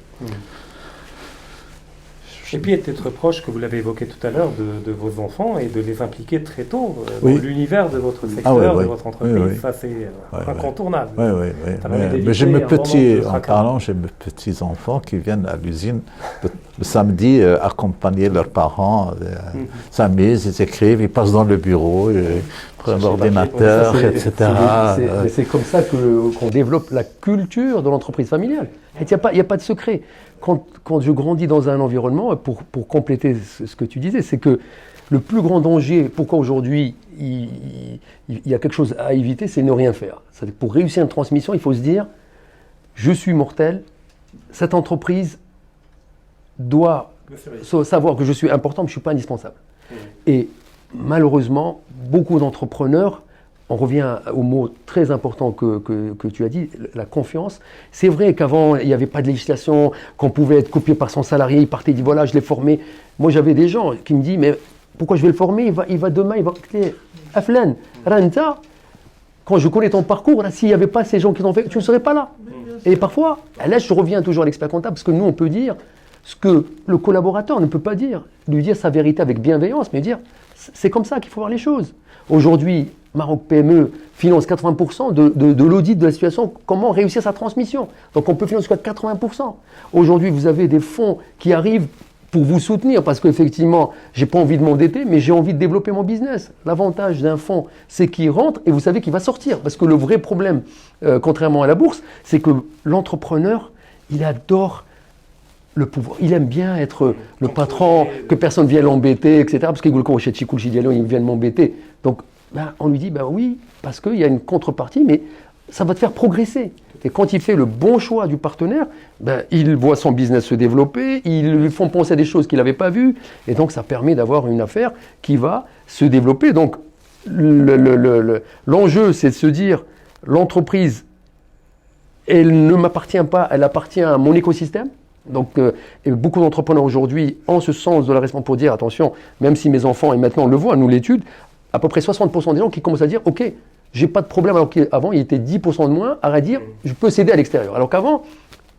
Et puis être proche, que vous l'avez évoqué tout à l'heure, de vos enfants et de les impliquer très tôt dans l'univers de votre secteur, de votre entreprise. Ça, c'est incontournable. Oui. Mais j'ai mes petits-enfants qui viennent à l'usine le samedi accompagner leurs parents, s'amusent, ils écrivent, ils passent dans le bureau, ils prennent l'ordinateur, etc. C'est comme ça qu'on développe la culture de l'entreprise familiale. Il n'y a pas de secret. Quand je grandis dans un environnement, pour compléter ce que tu disais, c'est que le plus grand danger, pourquoi aujourd'hui il y a quelque chose à éviter, c'est ne rien faire. Pour réussir une transmission, il faut se dire, je suis mortel, cette entreprise doit savoir que je suis important, mais je ne suis pas indispensable. Et malheureusement, beaucoup d'entrepreneurs, on revient au mot très important que tu as dit, la confiance. C'est vrai qu'avant, il n'y avait pas de législation, qu'on pouvait être copié par son salarié, il partait, il dit voilà, je l'ai formé. Moi, j'avais des gens qui me disent, mais pourquoi je vais le former, il va demain, il va... Aflan, Ranta, quand je connais ton parcours, là, s'il n'y avait pas ces gens qui l'ont fait, tu ne serais pas là. Et parfois, là, je reviens toujours à l'expert comptable, parce que nous, on peut dire ce que le collaborateur ne peut pas dire, lui dire sa vérité avec bienveillance, mais dire, c'est comme ça qu'il faut voir les choses. Aujourd'hui, Maroc PME finance 80% de l'audit de la situation, comment réussir sa transmission. Donc on peut financer jusqu'à 80%. Aujourd'hui, vous avez des fonds qui arrivent pour vous soutenir, parce qu'effectivement, je n'ai pas envie de m'endetter, mais j'ai envie de développer mon business. L'avantage d'un fonds, c'est qu'il rentre et vous savez qu'il va sortir. Parce que le vrai problème, contrairement à la bourse, c'est que l'entrepreneur, il adore le pouvoir. Il aime bien être le patron, que personne ne vienne l'embêter, etc. Parce qu'il vient m'embêter. Donc, on lui dit, oui, parce qu'il y a une contrepartie, mais ça va te faire progresser. Et quand il fait le bon choix du partenaire, il voit son business se développer, ils lui font penser à des choses qu'il n'avait pas vues, et donc ça permet d'avoir une affaire qui va se développer. Donc, l'enjeu, c'est de se dire, l'entreprise, elle ne m'appartient pas, elle appartient à mon écosystème. Donc, et beaucoup d'entrepreneurs aujourd'hui ont ce sens de la responsabilité pour dire, attention, même si mes enfants, et maintenant on le voit, nous l'étude, à peu près 60% des gens qui commencent à dire, ok, j'ai pas de problème, alors qu'avant il était 10% de moins à dire, je peux céder à l'extérieur. Alors qu'avant,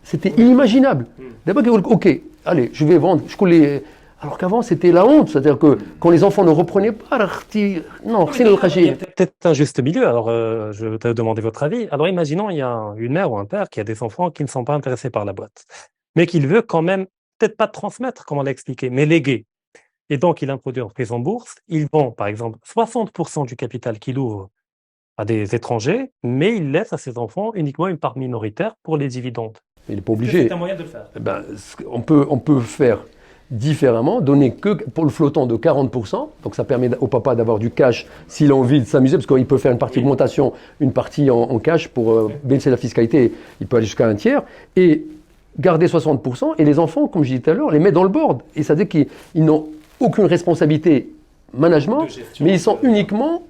c'était inimaginable. D'abord, ok, allez, je vais vendre, alors qu'avant c'était la honte, c'est-à-dire que quand les enfants ne reprenaient pas, non, c'est le Il y a peut-être un juste milieu, alors je vais te demander votre avis. Alors imaginons, il y a une mère ou un père qui a des enfants qui ne sont pas intéressés par la boîte, mais qu'il veut quand même, peut-être pas transmettre, comme on l'a expliqué, mais léguer. Et donc, il introduit en prise en bourse. Il vend, par exemple, 60% du capital qu'il ouvre à des étrangers, mais il laisse à ses enfants uniquement une part minoritaire pour les dividendes. Il n'est pas obligé. C'est un moyen de le faire. On peut faire différemment, donner que pour le flottant de 40%. Donc, ça permet au papa d'avoir du cash s'il a envie de s'amuser, parce qu'il peut faire une partie augmentation, une partie en cash pour bénéficier de la fiscalité. Il peut aller jusqu'à un tiers. Et garder 60%. Et les enfants, comme je disais tout à l'heure, les mettre dans le board. Et ça veut dire qu'ils n'ont aucune responsabilité management, mais ils sont uniquement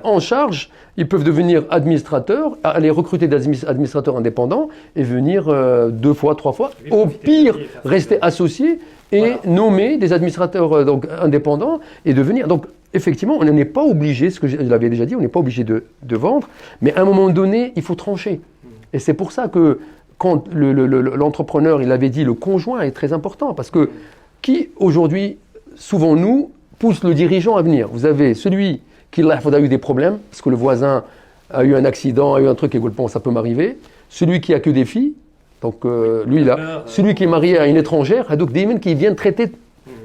en charge. Ils peuvent devenir administrateurs, aller recruter des administrateurs indépendants et venir 2 fois, 3 fois. Au pire, rester associés et nommer des administrateurs indépendants et devenir. Donc, effectivement, on n'est pas obligé, ce que je l'avais déjà dit, on n'est pas obligé de vendre, mais à un moment donné, il faut trancher. Et c'est pour ça que quand l'entrepreneur, il avait dit le conjoint est très important, parce que qui aujourd'hui, souvent nous, pousse le dirigeant à venir. Vous avez celui qui a eu des problèmes, parce que le voisin a eu un accident, a eu un truc, et bon, ça peut m'arriver. Celui qui a que des filles, donc lui là, celui qui est marié à une étrangère, donc des mecs qui viennent traiter,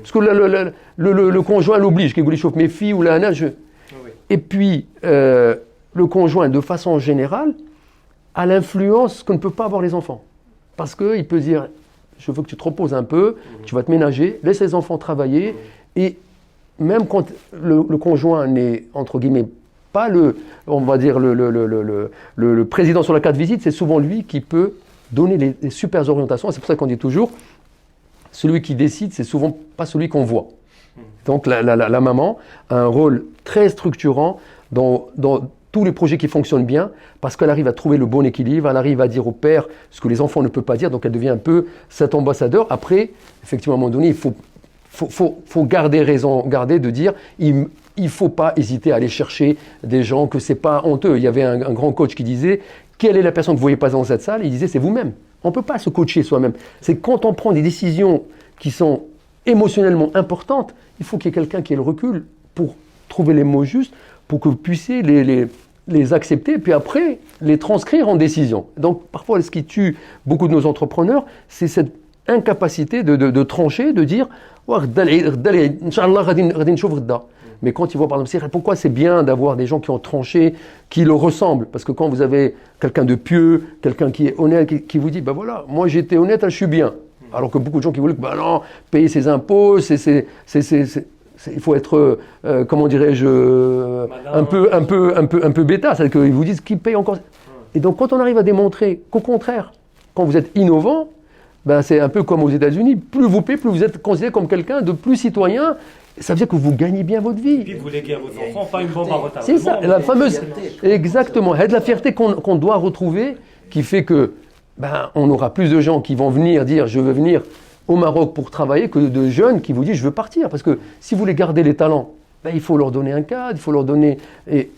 parce que le conjoint l'oblige, qu'il voulait chauffer mes filles ou la nage. Et puis, le conjoint, de façon générale, a l'influence que ne peuvent pas avoir les enfants. Parce qu'il peut dire, je veux que tu te reposes un peu, tu vas te ménager, laisse les enfants travailler, et même quand le conjoint n'est, entre guillemets, pas on va dire le président sur la carte visite, c'est souvent lui qui peut donner les super orientations. C'est pour ça qu'on dit toujours, celui qui décide, c'est souvent pas celui qu'on voit. Donc la maman a un rôle très structurant dans tous les projets qui fonctionnent bien, parce qu'elle arrive à trouver le bon équilibre, elle arrive à dire au père ce que les enfants ne peuvent pas dire, donc elle devient un peu cet ambassadeur. Après, effectivement, à un moment donné, il faut garder raison, garder de dire, il ne faut pas hésiter à aller chercher des gens, que ce n'est pas honteux. Il y avait un grand coach qui disait, quelle est la personne que vous ne voyez pas dans cette salle? Il disait, c'est vous-même. On ne peut pas se coacher soi-même. C'est quand on prend des décisions qui sont émotionnellement importantes, il faut qu'il y ait quelqu'un qui ait le recul pour trouver les mots justes, pour que vous puissiez les accepter, puis après, les transcrire en décision. Donc, parfois, ce qui tue beaucoup de nos entrepreneurs, c'est cette incapacité de trancher, de dire « Inch'Allah, ghadi nchouf ghada ». Mais quand ils voient, par exemple, pourquoi c'est bien d'avoir des gens qui ont tranché, qui le ressemblent? Parce que quand vous avez quelqu'un de pieux, quelqu'un qui est honnête, qui vous dit « Ben voilà, moi j'étais honnête, je suis bien ». Alors que beaucoup de gens qui voulaient que, ben non, payer ses impôts, il faut être, comment dirais-je, un peu bêta. C'est-à-dire qu'ils vous disent qu'ils payent encore. Et donc, quand on arrive à démontrer qu'au contraire, quand vous êtes innovant, ben c'est un peu comme aux États-Unis, plus vous payez, plus vous êtes considéré comme quelqu'un de plus citoyen. Ça veut dire que vous gagnez bien votre vie. Et puis vous léguez à vos enfants, pas une bombe à retardement. C'est ça, la fameuse. Exactement. Il y a de la fierté qu'on doit retrouver, qui fait que on aura plus de gens qui vont venir dire je veux venir au Maroc pour travailler que de jeunes qui vous disent je veux partir. Parce que si vous voulez garder les talents, il faut leur donner un cadre, il faut leur donner. Et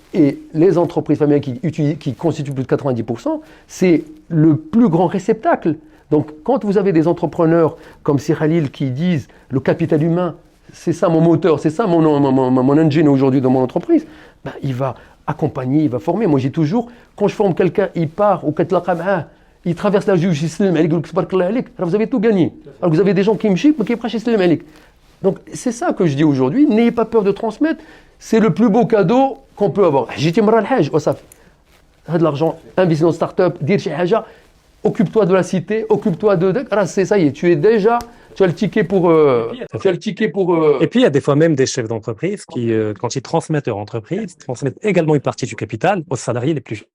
les entreprises familiales qui constituent plus de 90%, c'est le plus grand réceptacle. Donc quand vous avez des entrepreneurs comme Sir Khalil qui disent le capital humain, c'est ça mon moteur, c'est ça mon engine aujourd'hui dans mon entreprise, il va accompagner, il va former. Moi j'ai toujours, quand je forme quelqu'un, il part au il traverse la justice, vous avez tout gagné. Alors vous avez des gens qui me chient, mais qui prêchent. Donc c'est ça que je dis aujourd'hui, n'ayez pas peur de transmettre, c'est le plus beau cadeau qu'on peut avoir. J'ai dit de l'argent, investis dans une start-up, dire chez Haja, occupe-toi de la cité, occupe-toi c'est ça y est, tu as le ticket pour. Et puis, il y a des fois même des chefs d'entreprise qui, quand ils transmettent leur entreprise, transmettent également une partie du capital aux salariés les plus jeunes,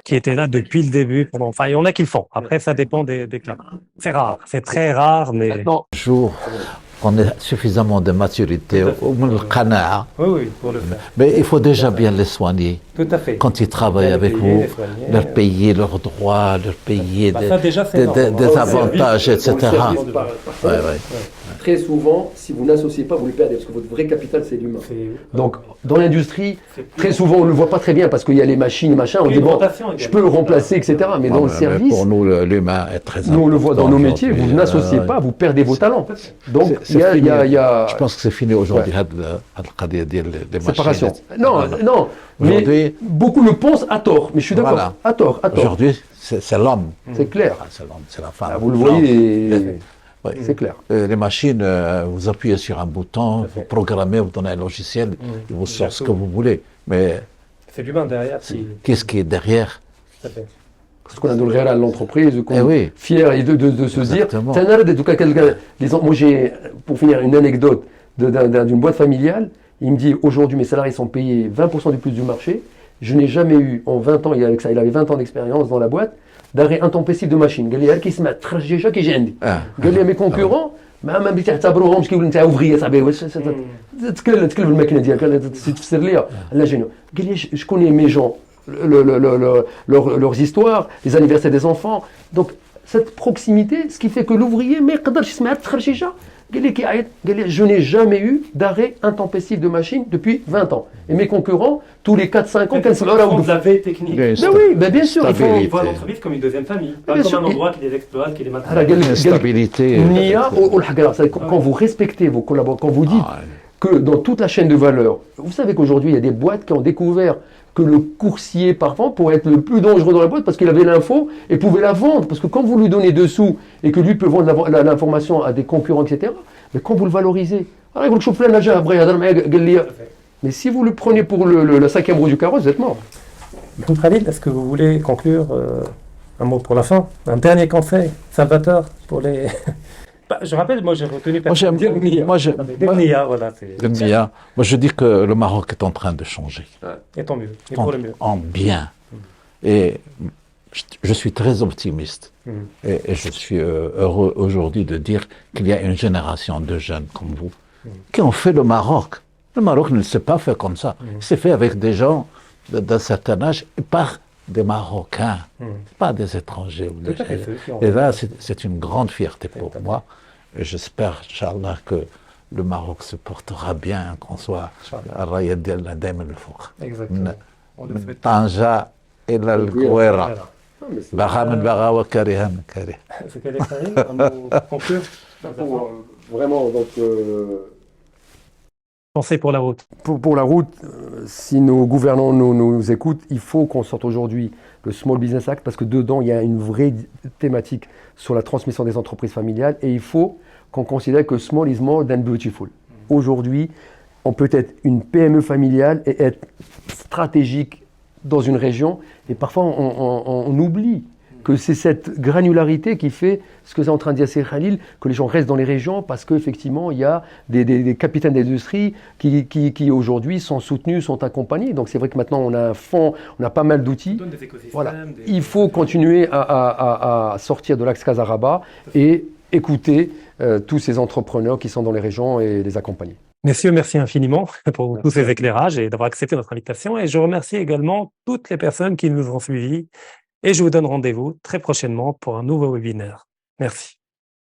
qui étaient là depuis le début. Enfin, il y en a qui le font. Après, ça dépend des cas. C'est rare. C'est très rare, mais. Jour, on a suffisamment de maturité, au moins le canard. Oui, pour le faire. Mais il faut déjà bien les soigner. Tout à fait. Quand ils travaillent avec vous, leur payer leurs droits, leur payer des avantages, etc. Très souvent, si vous n'associez pas, vous le perdez, parce que votre vrai capital, c'est l'humain. Donc, dans l'industrie, très souvent, on ne le voit pas très bien, parce qu'il y a les machines, machin, on dit, bon, je peux le remplacer, etc. Mais dans le service, pour nous, l'humain est très important. Nous, on le voit dans nos métiers, vous n'associez pas, vous perdez vos talents. Donc, il y a... Je pense que c'est fini aujourd'hui, les séparation. Non, mais beaucoup le pensent à tort, mais je suis d'accord, Voilà. à tort. Aujourd'hui, c'est l'homme. C'est clair. C'est l'homme, c'est la femme. Vous le voyez, c'est clair. Les machines, vous appuyez sur un bouton, vous programmez, vous donnez un logiciel, il vous sort ce que vous voulez. Mais c'est l'humain derrière. qu'est-ce qui est derrière? Parce qu'on a de le réel à l'entreprise, qu'on oui. est fier de se dire. Moi, j'ai, pour finir, une anecdote d'une boîte familiale. Il me dit aujourd'hui, mes salariés sont payés 20% du plus du marché. Je n'ai jamais eu, en 20 ans, il avait 20 ans d'expérience dans la boîte, d'arrêt intempestif de machine. Il y a qui se met très déjà qui j'ai dit. Il y a mes concurrents, ما بيعتبروهم كي انت اوفريه صاحبي واش تتكلم الماكينه ديالك تفسر ليها لا جينو قال لي je connais mes gens leurs histoires, les anniversaires des enfants. Donc cette proximité, ce qui fait que l'ouvrier ما يقدرش يسمع التخرجيجه. Je n'ai jamais eu d'arrêt intempestif de machine depuis 20 ans. Et mes concurrents, tous les 4-5 ans, ils font de la veille technique. Bien sûr. Ils voient l'entreprise comme une deuxième famille, pas comme un endroit qui les exploite, qui les matérialise. Stabilité. Quand vous respectez vos collaborateurs, quand vous dites que dans toute la chaîne de valeur, vous savez qu'aujourd'hui, il y a des boîtes qui ont découvert que le coursier, parfois, pourrait être le plus dangereux dans la boîte parce qu'il avait l'info et pouvait la vendre. Parce que quand vous lui donnez dessous et que lui peut vendre l'information à des concurrents, etc., mais quand vous le valorisez, mais si vous le prenez pour la cinquième roue du carrosse, vous êtes mort. Khalil, est-ce que vous voulez conclure un mot pour la fin? Un dernier conseil, salvateur, pour les... Je rappelle, moi j'ai retenu... Moi, je dis que le Maroc est en train de changer. Et tant mieux, et pour le mieux. En bien. Et je suis très optimiste. Et je suis heureux aujourd'hui de dire qu'il y a une génération de jeunes comme vous qui ont fait le Maroc. Le Maroc ne s'est pas fait comme ça. Il s'est fait avec des gens d'un certain âge par des Marocains, pas des étrangers. Tout à fait, ceux qui ont- Et là, c'est une grande fierté pour Tout à fait. moi. Et j'espère, Inch'Allah, que le Maroc se portera bien, qu'on soit Inch'Allah. à Rayed del Nadem el Fouk. Exactement. On le souhaite. Tanja ila al-Gouera. Voilà. Baha min baha wa kariha min karih. C'était les Karim, un mot pour conclure. Vraiment, donc, Pensez pour la route. pour la route, si nos gouvernants nous écoutent, il faut qu'on sorte aujourd'hui le Small Business Act parce que dedans, il y a une vraie thématique sur la transmission des entreprises familiales et il faut qu'on considère que small is more than beautiful. Aujourd'hui, on peut être une PME familiale et être stratégique dans une région et parfois on oublie que c'est cette granularité qui fait ce que c'est en train de dire c'est Khalil, que les gens restent dans les régions parce qu'effectivement il y a des capitaines d'industrie qui aujourd'hui sont soutenus, sont accompagnés. Donc c'est vrai que maintenant on a un fonds, on a pas mal d'outils. Donne des écosystèmes. Voilà. Il faut continuer à sortir de l'axe Casaraba et écouter tous ces entrepreneurs qui sont dans les régions et les accompagner. Messieurs, merci infiniment pour tous ces éclairages et d'avoir accepté notre invitation. Et je remercie également toutes les personnes qui nous ont suivis. Et je vous donne rendez-vous très prochainement pour un nouveau webinaire. Merci.